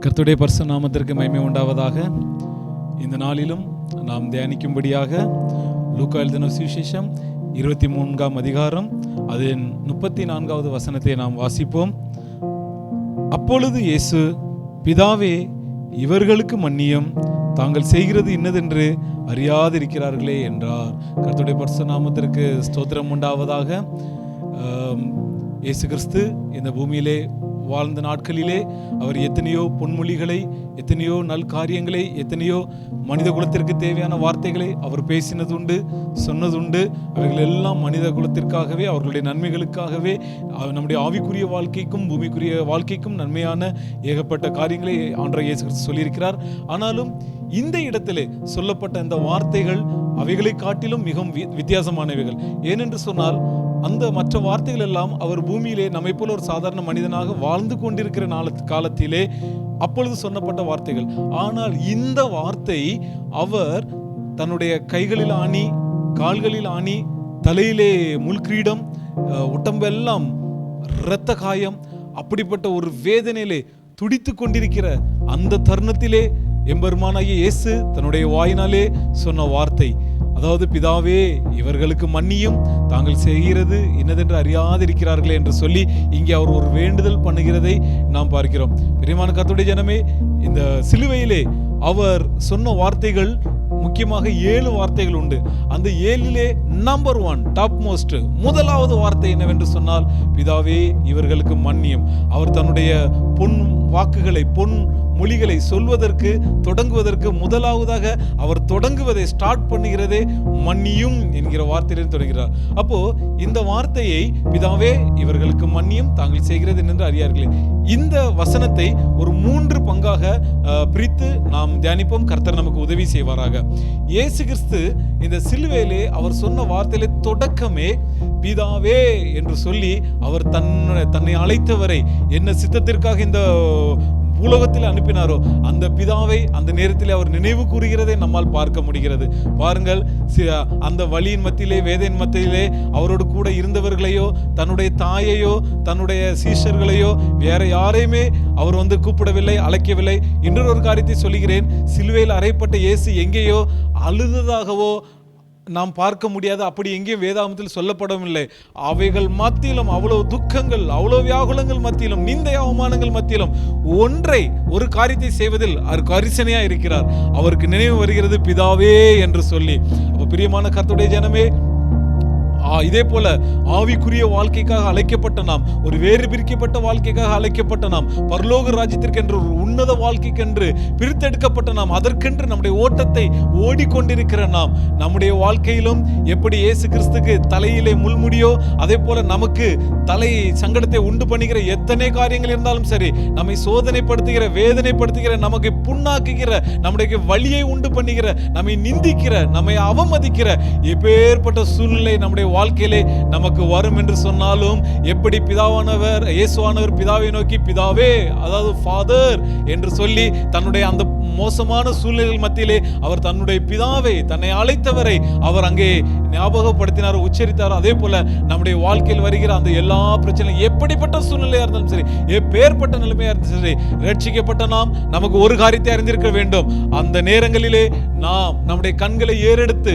கர்த்தருடைய பரிசுத்த நாமத்திற்கு மகிமை உண்டாவதாக. இந்த நாளிலும் நாம் தியானிக்கும்படியாக லூக்கா எழுதின சுவிசேஷம் 23ஆம் அதிகாரம் அதன் 34வது வசனத்தை நாம் வாசிப்போம். அப்பொழுது இயேசு, பிதாவே, இவர்களுக்கு மன்னியும், தாங்கள் செய்கிறது இன்னதென்று அறியாதிருக்கிறார்களே என்றார். கர்த்தருடைய பரிசுத்த நாமத்திற்கு ஸ்தோத்திரம் உண்டாவதாக. இயேசு கிறிஸ்து இந்த பூமியிலே வாழ்ந்த நாட்களிலே அவர் எத்தனையோ பொன்மொழிகளை, எத்தனையோ நல் காரியங்களை, எத்தனையோ மனித குலத்திற்கு தேவையான வார்த்தைகளை அவர் பேசினதுண்டு, சொன்னதுண்டு. அவைகள் எல்லாம் மனித குலத்திற்காகவே, அவர்களுடைய நன்மைகளுக்காகவே, நம்முடைய ஆவிக்குரிய வாழ்க்கைக்கும் பூமிக்குரிய வாழ்க்கைக்கும் நன்மையான ஏகப்பட்ட காரியங்களை ஆண்டவர் இயேசு கிறிஸ்து சொல்லியிருக்கிறார். ஆனாலும் இந்த இடத்திலே சொல்லப்பட்ட இந்த வார்த்தைகள் அவைகளை காட்டிலும் மிகவும் வித்தியாசமானவைகள். ஏனென்று சொன்னால், அந்த மற்ற வார்த்தைகள் எல்லாம் அவர் பூமியிலே நம்மை போல ஒரு சாதாரண மனிதனாக வாழ்ந்து கொண்டிருக்கிற காலத்திலே அப்பொழுது சொன்னப்பட்ட வார்த்தைகள். ஆனால் இந்த வார்த்தை அவர் தன்னுடைய கைகளில் ஆணி, கால்களில் ஆணி, தலையிலே முள்கிரீடம், உடம்பெல்லாம் இரத்த காயம், அப்படிப்பட்ட ஒரு வேதனையிலே துடித்து கொண்டிருக்கிற அந்த தருணத்திலே எம்பெருமானாகிய இயேசு தன்னுடைய வாயினாலே சொன்ன வார்த்தை, அதாவது பிதாவே, இவர்களுக்கு மன்னியும், தாங்கள் செய்கிறது இன்னதென்று அறியாதிருக்கிறார்களே என்று சொல்லி இங்கே அவர் ஒரு வேண்டுதல் பண்ணுகிறதை நாம் பார்க்கிறோம். பிரியமான கர்த்தருடைய ஜனமே, இந்த சிலுவையிலே அவர் சொன்ன வார்த்தைகள் முக்கியமாக 7 வார்த்தைகள் உண்டு. அந்த 7லே நம்பர் 1 டாப் மோஸ்ட் முதலாவது வார்த்தை என்னவென்று சொன்னால், பிதாவே, இவர்களுக்கு மன்னியும். அவர் தன்னுடைய பொன் வாக்குகளை, பொன் மொழிகளை சொல்வதற்கு, தொடங்குவதற்கு முதலாவதாக அவர் தொடங்குவதை, ஸ்டார்ட் பண்ணுகிறதே மன்னியும் என்கிற வார்த்தையிலே தொடங்குகிறார். அப்போ இந்த வார்த்தையை, பிதாவே, இவர்களுக்கு மன்னியும், தாங்கள் செய்கிறது என்று அறியார்களே, இந்த வசனத்தை ஒரு 3 பங்காக பிரித்து நாம் தியானிப்போம். கர்த்தர் நமக்கு உதவி செய்வாராக. இயேசு கிறிஸ்து இந்த சிலுவையிலே அவர் சொன்ன வார்த்தையிலே தொடக்கமே பிதாவே என்று சொல்லி, அவர் தன்னை அழைத்தவரை என்ன சித்தத்திற்காக இந்த பூலோகத்தில் அனுப்பினாரோ அந்த பிதாவை அந்த நேரத்தில் அவர் நினைவு கூறுகிறதை நம்மால் பார்க்க முடிகிறது. பாருங்கள், அந்த வழியின் மத்தியிலே, வேதையின் மத்தியிலே அவரோடு கூட இருந்தவர்களையோ, தன்னுடைய தாயையோ, தன்னுடைய சீஷர்களையோ, வேற யாரையுமே அவர் கூப்பிடவில்லை, அழைக்கவில்லை. இன்னொரு காரியத்தை சொல்லுகிறேன். சிலுவையில் அறையப்பட்ட இயேசு எங்கேயோ அழுததாகவோ நாம் பார்க்க முடியாது. அப்படி எங்கேயும் வேதாகமத்தில் சொல்லப்படவில்லை. அவைகள் மத்தியிலும், அவ்வளவு துக்கங்கள், அவ்வளவு வியாகுலங்கள் மத்தியிலும், நிந்தை அவமானங்கள் மத்தியிலும் ஒரு காரியத்தை செய்வதில் அவர் கரிசனையா இருக்கிறார். அவருக்கு நினைவு வருகிறது பிதாவே என்று சொல்லி. அப்ப பிரியமான கர்த்தருடைய ஜனமே, இதே போல ஆவிக்குரிய வாழ்க்கைக்காக அழைக்கப்பட்ட நாம், ஒரு வேறு பிரிக்கப்பட்ட வாழ்க்கைக்காக அழைக்கப்பட்ட நாம், பரலோக ராஜ்யத்திற்கென்று ஒரு உன்னத வாழ்க்கைக்கென்று பிரித்தெடுக்கப்பட்ட நாம், அதற்கென்று நம்முடைய ஓட்டத்தை ஓடிக்கொண்டிருக்கிற நாம், நம்முடைய வாழ்க்கையிலும் எப்படி இயேசு கிறிஸ்துக்கு தலையிலே முள்முடியோ அதே போல நமக்கு தலை சங்கடத்தை உண்டு பண்ணுகிற எத்தனை காரியங்கள் இருந்தாலும் சரி, நம்மை சோதனைப்படுத்துகிற, வேதனைப்படுத்துகிற, நமக்கு புண்ணாக்குகிற, நம்முடைய வலியை உண்டு பண்ணுகிற, நம்மை நிந்திக்கிற, நம்மை அவமதிக்கிற எப்பேற்பட்ட சூழ்நிலை நம்முடைய வாழ்க்கையிலே நமக்கு வரும் என்று சொன்னாலும், எப்படி பிதாவானவர், இயேசுவானவர் பிதாவை நோக்கி பிதாவே, அதாவது ஃபாதர் என்று சொல்லி தன்னுடைய அந்த மோசமான சூழ்நிலைகள் மத்தியிலே அவர் தன்னுடைய பிதாவை, தன்னை அழைத்தவரை அவர் அங்கே ஞாபகப்படுத்தினார், உச்சரித்தார். அதே போல நம்முடைய வாழ்க்கையில் வருகிற அந்த எல்லா பிரச்சனையும், எப்படிப்பட்ட சூழ்நிலையா இருந்தாலும் சரி, எப்பேற்பட்ட நிலைமையா இருந்தாலும் சரி, ரட்சிக்கப்பட்ட நாம் நமக்கு ஒரு காரியத்தை அறிந்திருக்க வேண்டும். அந்த நேரங்களிலே நாம் நம்முடைய கண்களை ஏறெடுத்து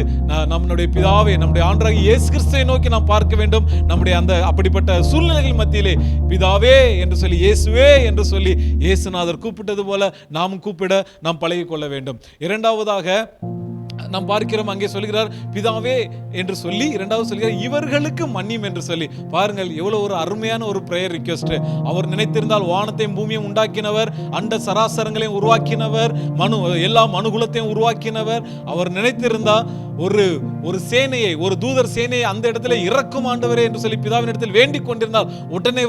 நம்முடைய பிதாவை, நம்முடைய ஆண்டவராகிய இயேசு கிறிஸ்துவை நோக்கி நாம் பார்க்க வேண்டும். நம்முடைய அந்த அப்படிப்பட்ட சூழ்நிலைகள் மத்தியிலே பிதாவே என்று சொல்லி, இயேசுவே என்று சொல்லி இயேசுநாதர் கூப்பிட்டது போல நாம் கூப்பிட நாம் பழகிக் கொள்ள வேண்டும். இரண்டாவதாக நாம் பார்க்கிறோம், அங்கே சொல்கிறார் பிதாவே என்று சொல்லி, இரண்டாவது சொல்கிறார் இவர்களுக்கு மன்னியும் என்று சொல்லி. பாருங்கள், எவ்வளவு ஒரு அருமையான ஒரு பிரேயர் ரிக்வெஸ்ட். அவர் நினைத்திருந்தால் வானத்தையும் பூமியையும் உண்டாக்கினவர், அண்ட சராசரங்களையும் உருவாக்கினவர், எல்லா மனுகுலத்தையும் உருவாக்கினவர். அவர் நினைத்திருந்தால் ஒரு சேனையை, ஒரு தூதர் சேனையை அந்த இடத்துல இறக்கும் ஆண்டவரே என்று சொல்லி பிதாவின் இடத்தில் வேண்டிக் கொண்டிருந்தால், உடனே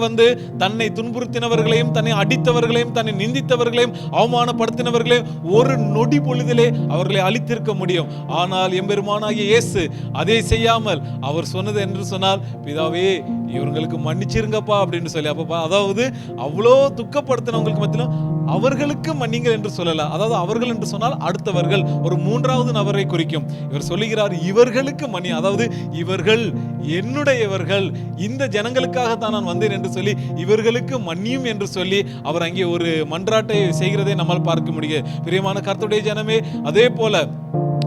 தன்னை துன்புறுத்தினவர்களையும், தன்னை அடித்தவர்களையும், தன்னை நிந்தித்தவர்களையும், அவமானப்படுத்தினவர்களையும் ஒரு நொடி பொழுதிலே அவர்களை அழித்திருக்க முடியும். முடியும். ஆனால் எம்பெருமானாகிய இயேசு அதை செய்யாமல் அவர் சொன்னது என்று சொன்னால், பிதாவே இவங்களுக்கு மன்னிச்சிருங்கப்பா அப்படின்னு சொல்லி. அப்ப அதாவது அவ்வளோ துக்கப்படுத்தினவங்களுக்கு மத்தியிலும் அவர்களுக்கு மன்னிங்கள் என்று சொல்லல. அதாவது அவர்கள் என்று சொன்னால் அடுத்தவர்கள், ஒரு மூன்றாவது நபரை குறிக்கும். இவர் சொல்லுகிறார் இவர்களுக்கு மன்னி, அதாவது இவர்கள் என்னுடையவர்கள், இந்த ஜனங்களுக்காக தான் நான் வந்தேன் என்று சொல்லி இவர்களுக்கு மன்னியும் என்று சொல்லி அவர் அங்கே ஒரு மன்றாட்டை செய்கிறதை நம்மால் பார்க்க முடியும். பிரியமான கர்த்தருடைய ஜனமே, அதே போல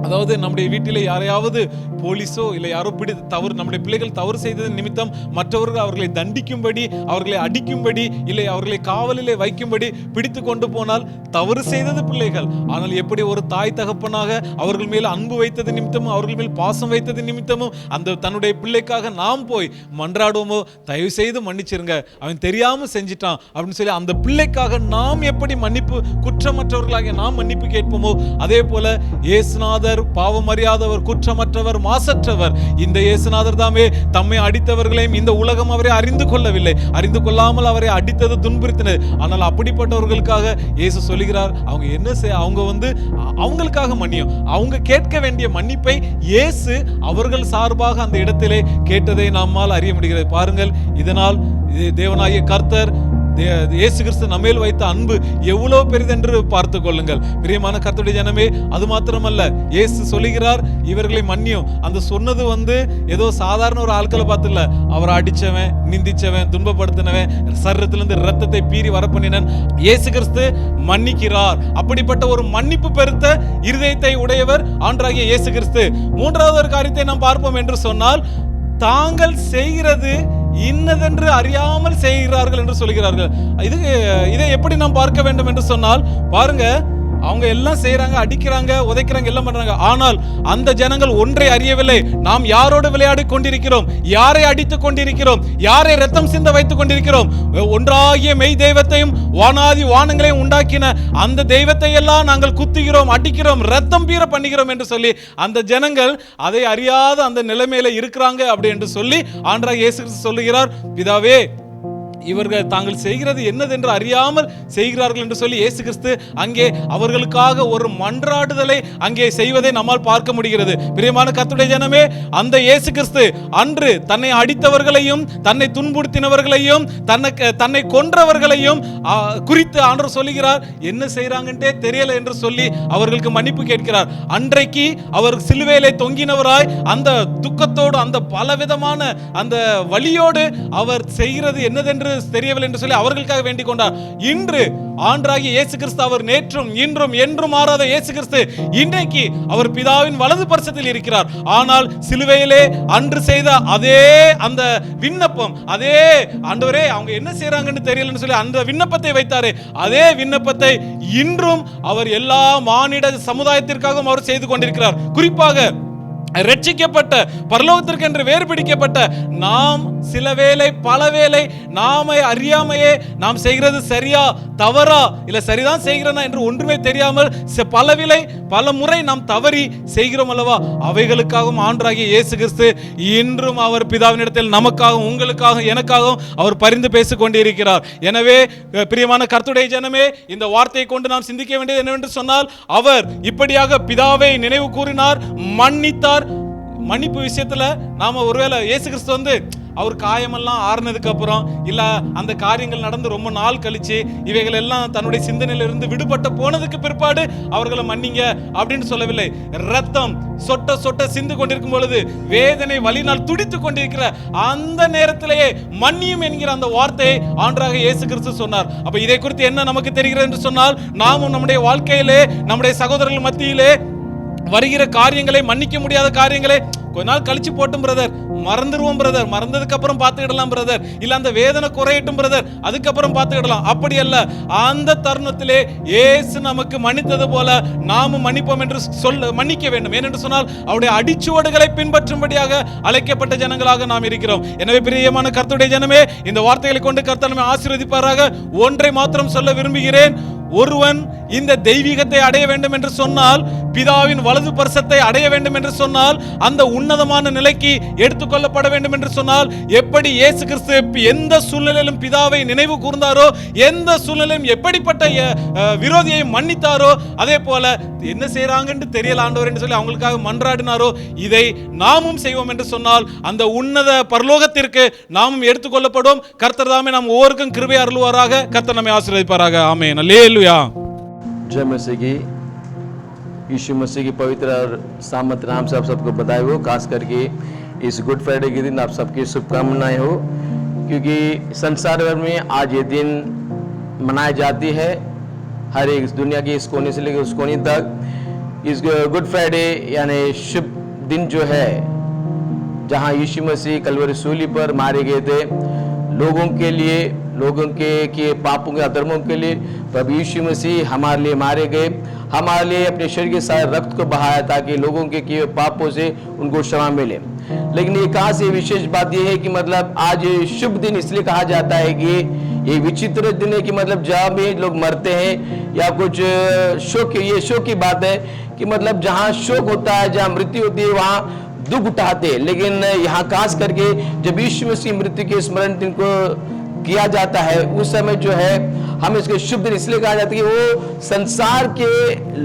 அதாவது நம்முடைய வீட்டிலே யாரையாவது போலீஸோ இல்லை யாரோ தவறு, நம்முடைய பிள்ளைகள் தவறு செய்தது நிமித்தம் மற்றவர்கள் அவர்களை தண்டிக்கும்படி, அவர்களை அடிக்கும்படி, இல்லை அவர்களை காவலிலே வைக்கும்படி பிடித்து கொண்டு போனால் தவறு செய்தது பிள்ளைகள். ஆனால் எப்படி ஒரு தாய் தகப்பனாக அவர்கள் மேல் அன்பு வைத்தது நிமித்தமும், அவர்கள் மேல் பாசம் வைத்தது நிமித்தமும் அந்த தன்னுடைய பிள்ளைக்காக நாம் போய் மன்றாடுவோமோ, தயவு செய்து மன்னிச்சிருங்க, அவன் தெரியாம செஞ்சிட்டான் அப்படின்னு சொல்லி அந்த பிள்ளைக்காக நாம் எப்படி மன்னிப்பு, குற்றமற்றவர்களாக நாம் மன்னிப்பு கேட்போமோ, அதே போல இயேசுநாதர் பாவம் அறியாதவர், குற்றமற்றவர், மாசற்றவர். இந்த இயேசுநாதர் தாமே தம்மை அடித்தவர்களையும் இந்த உலகம் அவரை அறிந்து கொள்ளவில்லை, அறிந்து கொள்ளாமல் அவரை அடித்தது, துன்புறுத்தினது. ஆனால் அப்படிப்பட்டவர்களுக்காக இயேசு சொல்லுகிறார், அவங்க என்ன செய்ய, அவங்க அவங்களுக்காக மன்னியும், அவங்க கேட்க வேண்டிய மன்னிப்பை இயேசு அவர்கள் சார்பாக அந்த இடத்திலே கேட்டதை நம்மால் அறிய முடிகிறது. பாருங்கள், இதனால் தேவனாகிய கர்த்தர் இயேசு கிறிஸ்து நம்மேல் வைத்த அன்பு எவ்வளவு பெரிதென்று பார்த்து கொள்ளுங்கள். பிரியமான கர்த்தருடைய ஜனமே, அது மாத்திரமல்ல, இயேசு சொல்லுகிறார் இவர்களை மன்னியும். அந்த சொன்னது ஏதோ சாதாரண ஒரு ஆட்களை பார்த்து இல்ல, அவரை அடிச்சவன், நிந்திச்சவன், துன்பப்படுத்தினவன், சரீரத்திலிருந்து ரத்தத்தை பீறி வரப்பண்ணினன் இயேசு கிறிஸ்து மன்னிக்கிறார். அப்படிப்பட்ட ஒரு மன்னிப்பு பெருத்த இருதயத்தை உடையவர் ஆண்டவராகிய இயேசு கிறிஸ்து. மூன்றாவது ஒரு காரியத்தை நாம் பார்ப்போம் என்று சொன்னால், தாங்கள் செய்கிறது இன்னதென்று அறியாமல் செய்கிறார்கள் என்று சொல்கிறார்கள். இதை எப்படி நாம் பார்க்க வேண்டும் என்று சொன்னால், பாருங்க, அவங்க எல்லாம் செய்யறாங்க, அடிக்கிறாங்க, உதைக்கிறாங்க, எல்லாம் பண்றாங்க. ஆனால் அந்த ஜனங்கள் ஒன்றை அறியவில்லை. நாம் யாரோடு விளையாடி கொண்டிருக்கிறோம், யாரை அடித்துக் கொண்டிருக்கிறோம், யாரை ரத்தம் சிந்த வைத்துக் கொண்டிருக்கிறோம். ஒன்றாகிய மெய் தெய்வத்தையும் வானாதி வானங்களையும் உண்டாக்கின அந்த தெய்வத்தை எல்லாம் நாங்கள் குத்துகிறோம், அடிக்கிறோம், ரத்தம் பீற பண்ணுகிறோம் என்று சொல்லி அந்த ஜனங்கள் அதை அறியாத அந்த நிலைமையில இருக்கிறாங்க அப்படி என்று சொல்லி ஆண்டவராகிய இயேசு கிறிஸ்து சொல்லுகிறார், பிதாவே இவர்கள் தாங்கள் செய்கிறது என்னதென்று அறியாமல் செய்கிறார்கள் என்று சொல்லி இயேசு கிறிஸ்து அங்கே அவர்களுக்காக ஒரு மன்றாடுதலை அங்கே செய்வதை நம்மால் பார்க்க முடிகிறது. பிரியமான கர்த்தருடைய ஜனமே, அந்த இயேசு கிறிஸ்து அன்று தன்னை அடித்தவர்களையும், தன்னை துன்புறுத்தினவர்களையும், தன்னை கொன்றவர்களையும் குறித்து ஆண்டவர் சொல்லுகிறார், என்ன செய்யறாங்கன்றே தெரியல என்று சொல்லி அவர்களுக்கு மன்னிப்பு கேட்கிறார். அன்றைக்கு அவர் சிலுவையிலே தொங்கினவராய் அந்த துக்கத்தோடு, அந்த பலவிதமான அந்த வலியோடு அவர் செய்கிறது என்னதென்று தெரியவில்லை என்று சொல்லி அவர்களுக்காக வேண்டிக் கொண்டார். இன்று ஆண்டவராகிய இயேசு கிறிஸ்து, அவர் நேற்றும் இன்றும் என்றும் மாறாத இயேசு கிறிஸ்து, இன்றைக்கு அவர் பிதாவின் வலது பரிசத்தில் இருக்கிறார். ஆனால் சிலுவையிலே அன்று செய்த அதே அந்த விண்ணப்பம், அதே ஆண்டவரே அவங்க என்ன செய்யறாங்கன்னு தெரியலன்னு சொல்லி அந்த விண்ணப்பத்தை வைத்தாரே, அதே விண்ணப்பத்தை இன்றும் அவர் எல்லா மானிட சமுதாயத்திற்காகவும் அவர் செய்து கொண்டிருக்கிறார். குறிப்பாக ரட்சிக்கப்பட்ட, பரலோகத்திற்கு என்று வேறு பிடிக்கப்பட்ட நாம் சில வேளை, பல வேளை நாம அறியாமையே நாம் செய்கிறது சரியா தவறா, இல்ல சரிதான் செய்கிறனா என்று ஒன்றுமே தெரியாமல் பல முறை நாம் தவறி செய்கிறோம் அல்லவா, அவைகளுக்காகவும் ஆண்டவராகிய இயேசு கிறிஸ்து இன்றும் அவர் பிதாவினிடத்தில் நமக்காகவும், உங்களுக்காகவும், எனக்காகவும் அவர் பரிந்து பேசிக் கொண்டிருக்கிறார். எனவே பிரியமான கர்த்தருடைய ஜனமே, இந்த வார்த்தையை கொண்டு நாம் சிந்திக்க வேண்டியது என்னவென்று சொன்னால், அவர் இப்படியாக பிதாவை நினைவு கூறினார், மன்னித்தார். மன்னிப்பு விஷயத்துல நாம ஒருவேளை இயேசு கிறிஸ்து அவர் காயமெல்லாம் ஆறுனதுக்கு அப்புறம், இல்ல அந்த காரியங்கள் நடந்து ரொம்ப நாள் கழிச்சு இவைகள் எல்லாம் தன்னுடைய சிந்தனையிலிருந்து விடுபட்ட போனதுக்கு பிற்பாடு அவர்களை மன்னிங்க அப்படின்னு சொல்லவில்லை. ரத்தம் சொட்ட சொட்ட சிந்து கொண்டிருக்கும் பொழுது, வேதனை வலினால் துடித்து கொண்டிருக்கிற அந்த நேரத்திலேயே மன்னியும் என்கிற அந்த வார்த்தையை ஆண்டவராகிய இயேசு கிறிஸ்து சொன்னார். அப்ப இதை குறித்து என்ன நமக்கு தெரிகிறது என்று சொன்னால், நாமும் நம்முடைய வாழ்க்கையிலே, நம்முடைய சகோதரர்கள் மத்தியிலே வருகிற காரியங்களை, மன்னிக்க முடியாத காரியங்களை கொஞ்ச நாள் கழிச்சு போட்டும் பிரதர், மறந்துடுவோம் பிரதர், மறந்ததுக்கு அப்புறம் பார்த்துக்கிடலாம் பிரதர், இல்ல அந்த வேதனை குறையட்டும் பிரதர், அதுக்கப்புறம் பார்த்துக்கிடலாம். அப்படி அல்ல, அந்த தருணத்திலே இயேசு நமக்கு மன்னித்தது போல நாமும் மன்னிப்போம் என்று மன்னிக்க வேண்டும். ஏனென்று சொன்னால் அவருடைய அடிச்சுவடுகளை பின்பற்றும்படியாக அழைக்கப்பட்ட ஜனங்களாக நாம் இருக்கிறோம். எனவே பிரியமான கர்த்தருடைய ஜனமே, இந்த வார்த்தைகளை கொண்டு கர்த்தர் நம்மை ஆசீர்வதிப்பாராக. ஒன்றை மாத்திரம் சொல்ல விரும்புகிறேன், ஒருவன் இந்த தெய்வீகத்தை அடைய வேண்டும் என்று சொன்னால், பிதாவின் வலது பரிசத்தை அடைய வேண்டும் என்று சொன்னால், அந்த உன்னதமான நிலைக்கு எடுத்துக்கொள்ளப்பட வேண்டும் என்று சொன்னால், எப்படி இயேசு கிறிஸ்து எந்த சூழ்நிலையிலும் பிதாவை நினைவு கூர்ந்தாரோ, எந்த சூழ்நிலையும் எப்படிப்பட்ட விரோதியை மன்னித்தாரோ, அதே போல என்ன செய்யறாங்கன்னு தெரியல ஆண்டவர் என்று சொல்லி அவங்களுக்காக மன்றாடினாரோ, இதை நாமும் செய்வோம் என்று சொன்னால் அந்த உன்னத பரலோகத்திற்கு நாமும் எடுத்துக்கொள்ளப்படும். கர்த்தர் தாமே நாம் ஒவ்வொருக்கும் கிருபை அருள்வாராக. கர்த்தர் நம்மை ஆசீர்வதிப்பாராக. ஆமென். அல்லேலூயா. जय मसीह की, यीशु मसीह की पवित्र और सामर्थ नाम से आप सबको बधाई हो। खास करके इस गुड फ्राइडे के दिन आप सबकी शुभकामनाएं हो, क्योंकि संसार भर में आज ये दिन मनाई जाती है। हर एक दुनिया के इस कोने से लेकर उस कोने तक इस गुड फ्राइडे यानी शुभ दिन जो है, जहां यीशु मसीह कलवरी सूली पर मारे गए थे लोगों के लिए, लोगों के पापों के अधर्मों के लिए प्रभु यीशु मसीह हमारे लिए मारे गए, हमारे लिए अपने शरीर के सारे रक्त को बहाया ताकि लोगों के किए पापों से उनको क्षमा मिले। लेकिन एक खास ये विशेष बात यह है कि मतलब आज शुभ दिन इसलिए कहा जाता है कि ये विचित्र दिन है कि मतलब जहाँ भी लोग मरते हैं या कुछ शोक, ये शोक की बात है कि मतलब जहाँ शोक होता है, जहाँ मृत्यु होती है, वहाँ दुख उठाते। लेकिन यहाँ खास करके जब यीशु मसीह मृत्यु के स्मरण दिन को किया जाता है, उस समय जो है हम इसके शुभ दिन इसलिए कहा जाता है कि वो संसार के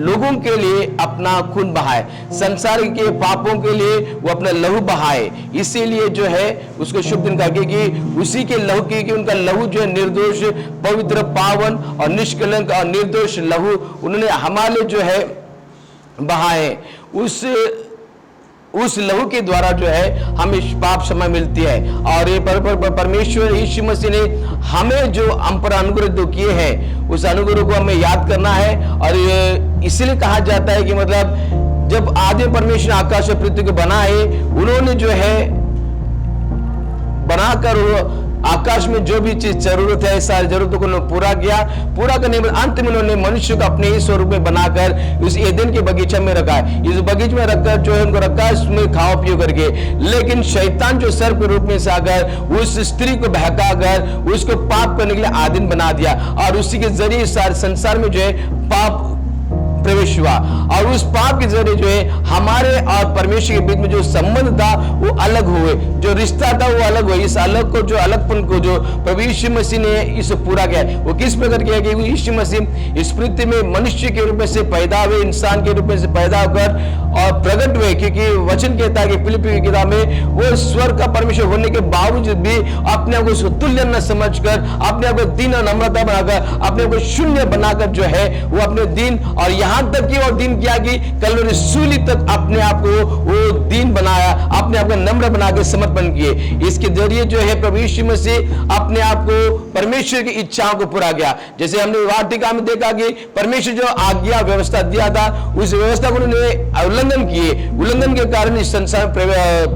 लोगों के लिए अपना खून बहाए, संसार के पापों के लिए वो अपना लहू बहाए। इसीलिए जो है उसको शुभ दिन कहा, कि उसी के लहू की, कि उनका लहू जो है निर्दोष, पवित्र, पावन और निष्कलंक और निर्दोष लहू उन्होंने हमारे लिए जो है बहाए। उस लहू के द्वारा जो है हमें पाप क्षमा मिलती है। और ये परमेश्वर यीशु मसीह ने हमें जो हम पर अनुग्रह तो किए हैं, उस अनुग्रह को हमें याद करना है। और इसलिए कहा जाता है कि मतलब जब आदि परमेश्वर आकाश और पृथ्वी को बनाए, उन्होंने जो है बनाकर आकाश में जो भी चीज जरूरत है, सारी जरूरतों को पूरा किया। पूरा करने में अंत में उन्होंने मनुष्य को अपने ही स्वरूप में बनाकर उस एदेन के बगीचे में रखा है। इस बगीचे में रखकर जो है उनको रखा है, उसमें खाओ पियो करके। लेकिन शैतान जो सर्प के रूप में से आकर उस स्त्री को बहकाकर उसको पाप करने के लिए आधीन बना दिया, और उसी के जरिए सारे संसार में जो है पाप प्रवेश हुआ। और उस पाप के जरिए जो है हमारे और परमेश्वर के बीच में जो संबंध था वो अलग हुए, जो रिश्ता था वो अलग हुआ। इस अलग को, जो अलगपन को जो प्रभु यीशु मसीह ने इसे पूरा किया, वो किस प्रकार किया कि यीशु मसीह इस पृथ्वी में मनुष्य के रूप में से पैदा हुए, इंसान के रूप में से पैदा होकर और प्रकट हुए। क्योंकि वचन कहता है कि फिलिप्पी की किताब में वो स्वर्ग का परमेश्वर होने के बावजूद भी अपने आप को तुल्य न समझकर, अपने आप को दीन और नम्रता बनाकर, अपने आप को शून्य बनाकर जो है वो अपने दीन, और यहाँ तक कि वो दिन किया कि कलवरी सूली तक अपने आप को वो दीन बनाया, अपने आप को नम्र बना के समर्पण किए। इसके जरिए जो है प्रभु यीशु मसीह अपने आप को परमेश्वर की इच्छाओं को पूरा किया। जैसे हमने वाटिका में देखा कि परमेश्वर जो आज्ञा व्यवस्था दिया था, उस व्यवस्था को उन्होंने उल्लंघन किए। उल्लंघन के कारण इस संसार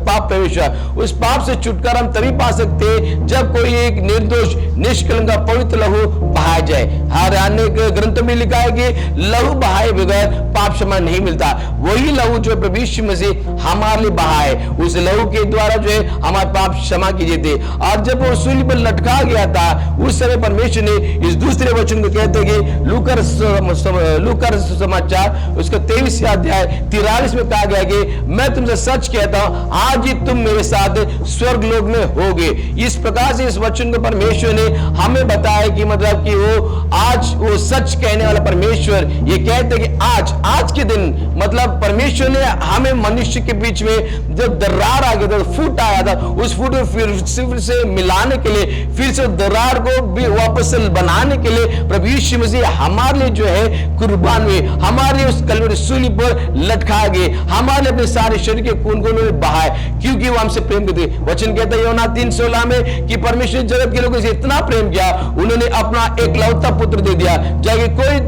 पाप प्रवेश हुआ। उस पाप से छुटकारा हम तभी पा सकते जब कोई एक निर्दोष, निष्कलंक, पवित्र लहू बहाया जाए। हर अनेक ग्रंथों में लिखा है कि लहू बहाए बगैर पाप क्षमा नहीं मिलता। वही लहू जो प्रभु यीशु मसीह हमारे लिए बहाए, उस लहू के द्वारा जो है हमारे पाप क्षमा किए थे। और जब वो सूली पर लटका गया था, उस समय परमेश्वर ने इस दूसरे वचन को कहते हैं कि लूका समाचार उसका 23 अध्याय 43 में कहा गया कि मैं तुमसे सच कहता हूं, आज ही तुम मेरे साथ स्वर्ग लोक में होगे। इस प्रकार से इस वचन को परमेश्वर ने हमें बताया कि मतलब कि वो आज वो सच कहने वाला परमेश्वर ये कहते कि आज के दिन मतलब परमेश्वर ने हमें मनुष्य के बीच में जो दरार आ गया था, फूट आया था, उस फूट को फिर से मिलाने के लिए, फिर से दरार को भी वापस से बनाने के लिए प्रभु यीशु मसीह हमारे लिए जो है कुर्बान हुए, हमारे लिए उस कलवरी सूली पर लटका गए, हमारे अपने सारे शरीर के खून को उन्होंने बहाए, क्योंकि वो हमसे प्रेम करते। वचन कहता है यूहन्ना 3:16 में कि परमेश्वर जगत के लोगों से इतना प्रेम किया, उन्होंने अपना एकलौता पुत्र दे दिया, ताकि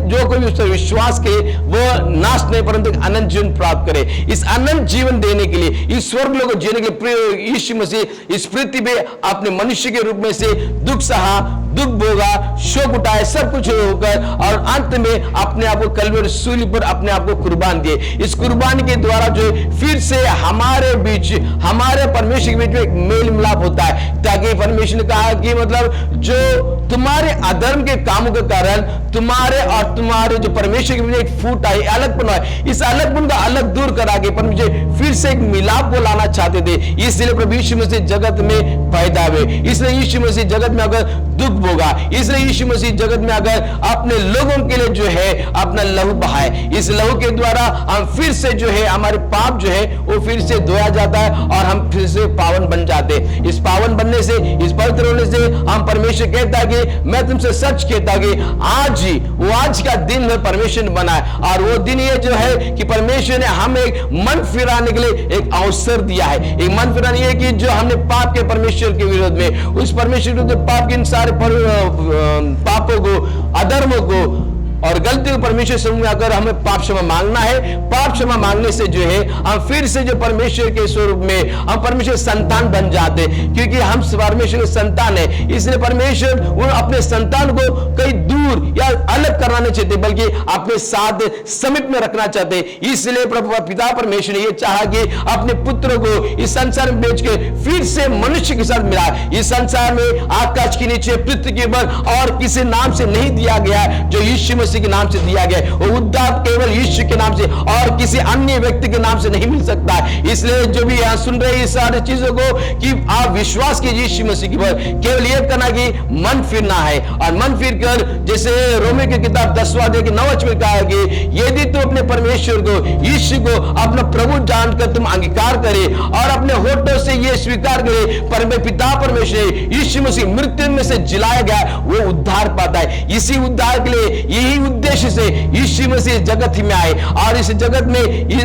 जो कोई उस पर विश्वास करे वो नाश नहीं परंतु अनंत जीवन प्राप्त करे। इस अनंत जीवन देने के लिए, इस स्वर्ग लोक को जीने के लिए यीशु मसीह इस पृथ्वी पे अपने मनुष्य के रूप में से दुख सहा, दुख भोगा, शोक उठाए, सब कुछ होकर और अंत में अपने आप को कलवरी सूली पर अपने आप को कुर्बान दिए। इस कुर्बानी के द्वारा जो फिर से हमारे बीच, हमारे परमेश्वर के बीच में एक मेल मिलाप होता है, ताकि परमेश्वर ने कहा कि मतलब जो तुम्हारे अधर्म के कामों के कारण तुम्हारे और तुम्हारे जो परमेश्वर के बीच एक फूट आई, अलगपन है, इस अलगपन का अलग दूर करा के परमेश्वर फिर से एक मिलाप को लाना चाहते थे। इसलिए प्रभु यीशु मसीह जगत में पैदा हुए, इसलिए यीशु मसीह जगत में अगर दुख भोगा, इसलिए यीशु मसीह जगत में अगर अपने लोगों के लिए जो है अपना लहू बहाए, इस लहू के द्वारा हम फिर से जो है हमारे पाप जो है वो फिर से धोया जाता है और हम फिर से पावन बन जाते। इस पावन बनने से, इस पवित्र होने से हम परमेश्वर कहता है कि मैं तुमसे सच कहता कि आज ही वो आज का दिन में परमेश्वर ने बनाया, और वो दिन ये जो है कि परमेश्वर ने हमें एक मन फिराने के लिए एक अवसर दिया है। एक मन फिराने ये कि जो हमने पाप के परमेश्वर के विरोध में, उस परमेश्वर के पाप के इन सारे पापों को, अधर्मों को और गलती को परमेश्वर से आकर हमें पाप क्षमा मांगना है। पाप क्षमा मांगने से जो है हम फिर से जो परमेश्वर के स्वरूप में हम परमेश्वर संतान बन जाते, क्योंकि हम परमेश्वर के संतान है। इसलिए परमेश्वर उन अपने संतान को कहीं दूर या अलग करना नहीं चाहते, बल्कि अपने साथ समीप में रखना चाहते। इसलिए प्रभु पिता परमेश्वर ने यह चाहा कि अपने पुत्र को इस संसार में भेज के फिर से मनुष्य के साथ मिला। इस संसार में आकाश के नीचे, पृथ्वी के ऊपर और किसी नाम से नहीं दिया गया जो यीशु मसीह के नाम से दिया गया। वो उद्धार केवल यीशु के नाम से और किसी अन्य व्यक्ति के नाम से नहीं मिल सकता। इसलिए जो भी यहां सुन रहे हैं इस सारी चीजों को कि आप विश्वास कीजिए यीशु मसीह की पर, केवल यह करना कि मन फिरना है, और मन फिर कर जैसे रोमी की किताब 10वां अध्याय के 9वें वचन में कहा है कि यदि तुम अपने परमेश्वर को, यीशु को अपना प्रभु जानकर तुम अंगीकार करे और अपने होठों से यह स्वीकार करे परमे पिता परमेश्वर यीशु मसीह मृत्यु में से जिलाया गया, वो उद्धार पाता है। इसी उद्धार के लिए, यही उद्देश्य से यीशु मसीह जगत ही में आए, और इस जगत में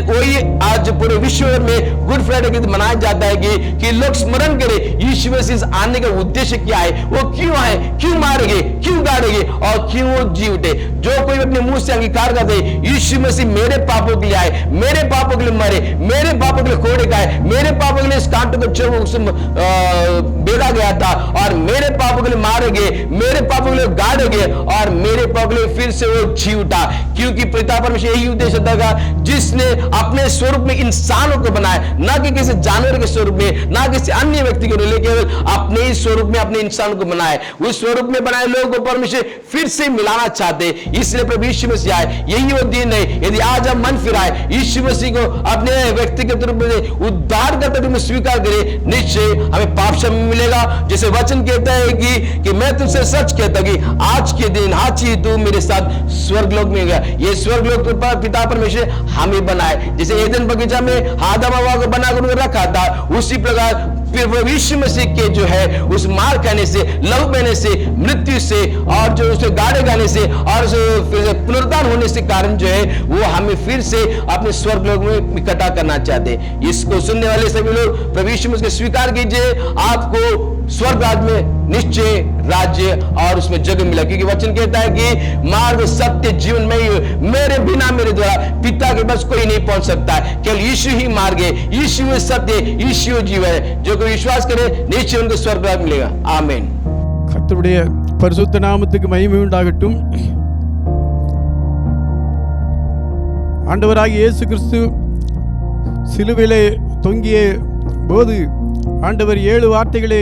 वही आज पूरे विश्व में गुड फ्राइडे के दिन मनाया जाता है कि लोग स्मरण करें यीशु मसीह आने का उद्देश्य क्या है, वो क्यों आए, क्यों मारेंगे, क्यों गाड़ेंगे और क्यों वो जी उठे। जो कोई अपने मुंह से अंगीकार करते यीशु मसीह मेरे पापों के लिए आए, मेरे पापों के लिए मरे, मेरे पापों के लिए कोड़े खाए, मेरे पापों के लिए इस कांटों को बेड़ा गया था, और मेरे पापों के लिए मारे गए, मेरे पापों के लिए गाड़े गए, और मेरे पापों के लिए फिर से वो जी उठा। क्योंकि पिता परमेश्वर यही उद्देश्य था जिसने अपने स्वरूप में इंसानों को बनाया, ना कि किसी जानवर के स्वरूप में, ना किसी अन्य व्यक्ति के लिए, केवल अपने ही स्वरूप में अपने इंसान को बनाया। उस स्वरूप में बनाए लोगों को परमेश्वर फिर से मिलाना चाहते, इसलिए प्रभु यीशु मसीह आए। यही वो दिन है, यदि आज हम मन फिराए, यीशु मसीह को अपने व्यक्तिगत रूप में उद्धार करते हुए स्वीकार करें, निश्चय हमें पाप क्षमा मिलेगा। जैसे वचन कहता है कि मैं तुझसे सच कहता कि आज के दिन आज ही तू मेरे साथ स्वर्गलोक में गया। ये स्वर्गलोक पिता परमेश्वर हमें बनाए, जैसे एदन बगीचा में आदम हव्वा को बनाकर रखा था, उसी प्रकार फिर यीशु मसीह के जो है उस मार खाने से, लहू बहने से, मृत्यु से, और जो उसे गाड़े गाने से और पुनरुत्थान होने से कारण जो है वो हमें फिर से अपने स्वर्गलोक में इकट्ठा करना चाहते। इसको सुनने वाले सभी लोग प्रभु यीशु मसीह को स्वीकार कीजिए, आपको स्वर्ग राज्य में निश्चय राज्य और उसमें जगह मिला। क्योंकि वचन कहता है कि मार्ग सत्य जीवन में ही मेरे बिना, मेरे द्वारा पिता के पास कोई नहीं पहुंच सकता है। केवल यीशु ही मार्ग है, यीशु ही सत्य, यीशु ही जीवन है। जो कोई विश्वास करे निश्चय उनको स्वर्ग राज्य मिलेगा। आमीन। கர்த்தருடைய பரிசுத்த நாமத்துக்கு மகிமை உண்டாகட்டும். ஆண்டவராகிய இயேசு கிறிஸ்து சிலுவையிலே தொங்கிய போது ஆண்டவர் 7 வார்த்தைகளை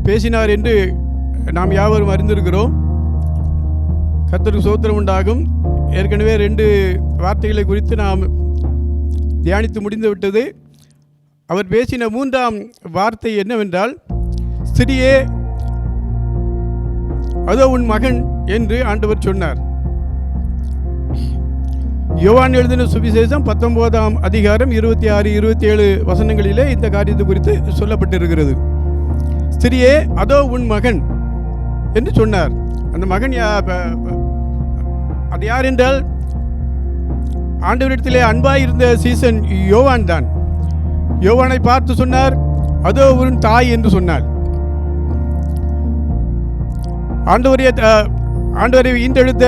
பேசினார் என்று நாம் யாவரும் அறிந்திருக்கிறோம். கர்த்தருக்கு ஸ்தோத்திரம் உண்டாகும். ஏற்கனவே 2 வார்த்தைகளை குறித்து நாம் தியானித்து முடிந்து விட்டது. அவர் பேசின 3ஆம் வார்த்தை என்னவென்றால், ஸ்திரியே அதோ உன் மகன் என்று ஆண்டவர் சொன்னார். யோவான் எழுதின சுவிசேஷம் 19ஆம் அதிகாரம் 26, 27 வசனங்களிலே இந்த காரியத்தை குறித்து சொல்லப்பட்டிருக்கிறது. ஸ்திரியே அதோ உன் மகன் என்று சொன்னார். அந்த மகன் அது யார் என்றால், ஆண்டவரிடத்திலே அன்பாயிருந்த சீசன் யோவான் தான். யோவானை பார்த்து சொன்னார், அதோ உன் தாய் என்று சொன்னார். ஆண்டவரை ஈண்டெடுத்த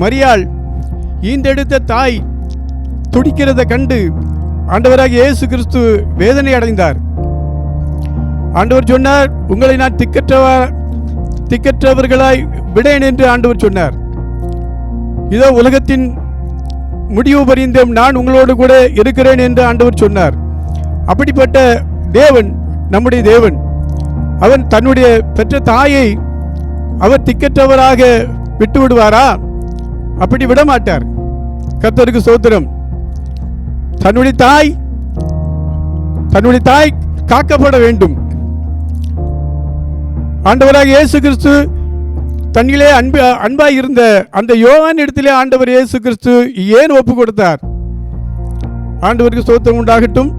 மரியாள் ஈண்டெடுத்த தாய் துடிக்கிறதை கண்டு ஆண்டவராகிய இயேசு கிறிஸ்து வேதனை அடைந்தார். ஆண்டவர் சொன்னார், உங்களை நான் திக்கற்றவர்களாய் விடேன் என்று ஆண்டவர் சொன்னார். இதோ உலகத்தின் முடிவு பரிந்தும் நான் உங்களோடு கூட இருக்கிறேன் என்று ஆண்டவர் சொன்னார். அப்படிப்பட்ட தேவன் நம்முடைய தேவன். அவன் தன்னுடைய பெற்ற தாயை அவர் திக்கற்றவராக விட்டு விடுவாரா? அப்படி விட மாட்டார். கர்த்தருக்கு ஸ்தோத்திரம். தன்னுடைய தாய் காக்கப்பட வேண்டும். ஆண்டவராக இயேசு கிறிஸ்து தன்னிலே அன்பாய் இருந்த அந்த யோவான் இடத்திலே ஆண்டவர் இயேசு கிறிஸ்து ஏன் ஒப்பு கொடுத்தார்? ஆண்டவருக்கு ஸ்தோத்திரம் உண்டாகட்டும்.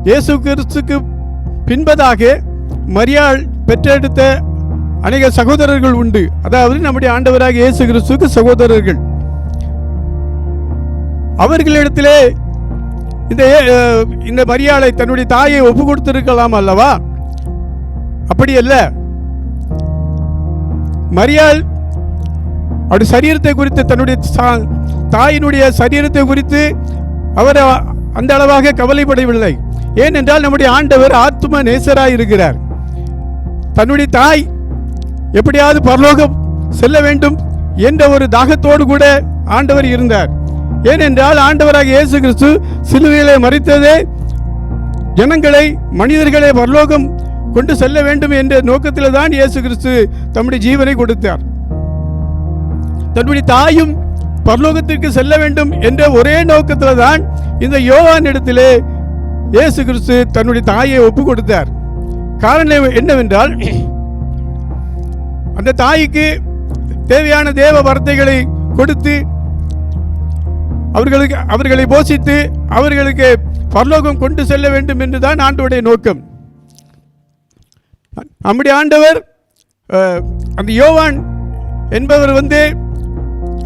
இயேசு கிறிஸ்துக்கு பின்பதாக மரியாள் பெற்றெடுத்த அநேக சகோதரர்கள் உண்டு. அதாவது நம்முடைய ஆண்டவராக இயேசு கிறிஸ்துக்கு சகோதரர்கள். அவர்களிடத்திலே இந்த மரியாளை தன்னுடைய தாயை ஒப்பு கொடுத்திருக்கலாம் அல்லவா? அப்படி அல்ல. மரியாள் அவருடைய சரீரத்தை குறித்து, தன்னுடைய தாயினுடைய சரீரத்தை குறித்து அவர் அந்த அளவாக கவலைப்படவில்லை. ஏனென்றால் நம்முடைய ஆண்டவர் ஆத்தும நேசராய் இருக்கிறார். தன்னுடைய தாய் எப்படியாவது பரலோகம் செல்ல வேண்டும் என்ற ஒரு தாகத்தோடு கூட ஆண்டவர் இருந்தார். ஏனென்றால் ஆண்டவராக இயேசு கிறிஸ்து சிலுவையிலே மரித்ததே ஜனங்களை, மனிதர்களை பரலோகம் கொண்டு செல்ல வேண்டும் என்ற நோக்கத்தில் தான் இயேசு கிறிஸ்து தம்முடைய ஜீவனை கொடுத்தார். தன்னுடைய தாயும் பரலோகத்திற்கு செல்ல வேண்டும் என்ற ஒரே நோக்கத்தில் தான் இந்த யோவான் இடத்திலே இயேசு கிறிஸ்து தன்னுடைய தாயை ஒப்பு கொடுத்தார். காரணம் என்னவென்றால், அந்த தாய்க்கு தேவையான தேவ வார்த்தைகளை கொடுத்து அவர்களை போஷித்து அவர்களுக்கு பரலோகம் கொண்டு செல்ல வேண்டும் என்றுதான் ஆண்டவருடைய நோக்கம். நம்முடைய ஆண்டவர் அந்த யோவான் என்பவர்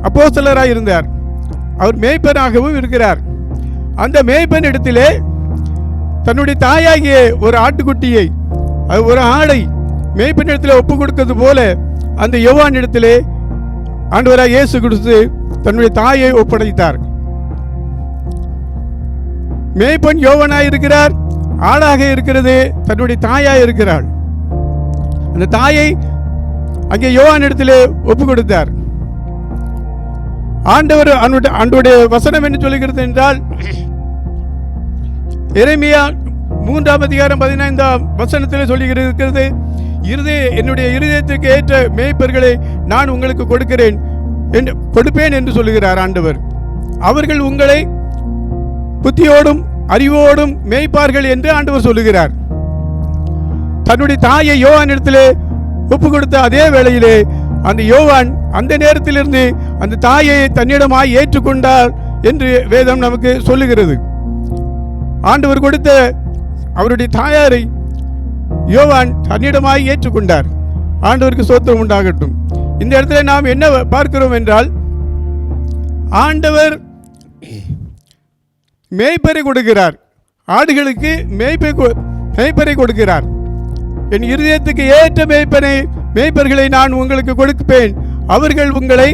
அப்போஸ்தலராக இருந்தார். அவர் மேய்ப்பனாகவும் இருக்கிறார். அந்த மேய்ப்பன் இடத்திலே தன்னுடைய தாயாகிய ஒரு ஆட்டுக்குட்டியை, ஒரு ஆடை மேய்ப்பன் இடத்திலே ஒப்பு கொடுக்கிறது போல அந்த யோவான் இடத்திலே ஆண்டவராக இயேசு கிறிஸ்து தன்னுடைய தாயை ஒப்படைத்தார். மேய்ப்பன் யோவானாய் இருக்கிறார், ஆடாக இருக்கிறது தன்னுடைய தாயாய் இருக்கிறாள். அந்த தாயை அங்கே யோவான் இடத்திலே ஒப்பு கொடுத்தார். ஆண்டவர் அவனுடைய வசனம் என்ன சொல்லுகிறது என்றால், எரேமியா 3:15 சொல்லுகிறது, என்னுடைய இருதயத்துக்கு ஏற்ற மேய்ப்பர்களை நான் உங்களுக்கு கொடுப்பேன் என்று சொல்லுகிறார் ஆண்டவர். அவர்கள் உங்களை புத்தியோடும் அறிவோடும் மேய்ப்பார்கள் என்று ஆண்டவர் சொல்லுகிறார். தன்னுடைய தாயை யோவான் இடத்திலே ஒப்பு கொடுத்த அதே வேளையிலே அந்த யோவான் அந்த நேரத்திலிருந்து அந்த தாயை தன்னிடமாய் ஏற்றுக்கொண்டார் என்று வேதம் நமக்கு சொல்லுகிறது. ஆண்டவர் கொடுத்த அவருடைய தாயாரை யோவான் தன்னிடமாய் ஏற்றுக்கொண்டார். ஆண்டவருக்கு ஸ்தோத்திரம் உண்டாகட்டும். இந்த இடத்துல நாம் என்ன பார்க்கிறோம் என்றால், ஆண்டவர் மேய்ப்பரை கொடுக்கிறார். ஆடுகளுக்கு மேய்ப்பரை கொடுக்கிறார். என் இருதயத்துக்கு ஏற்ற மேய்ப்பர்களை நான் உங்களுக்கு கொடுப்பேன், அவர்கள் உங்களை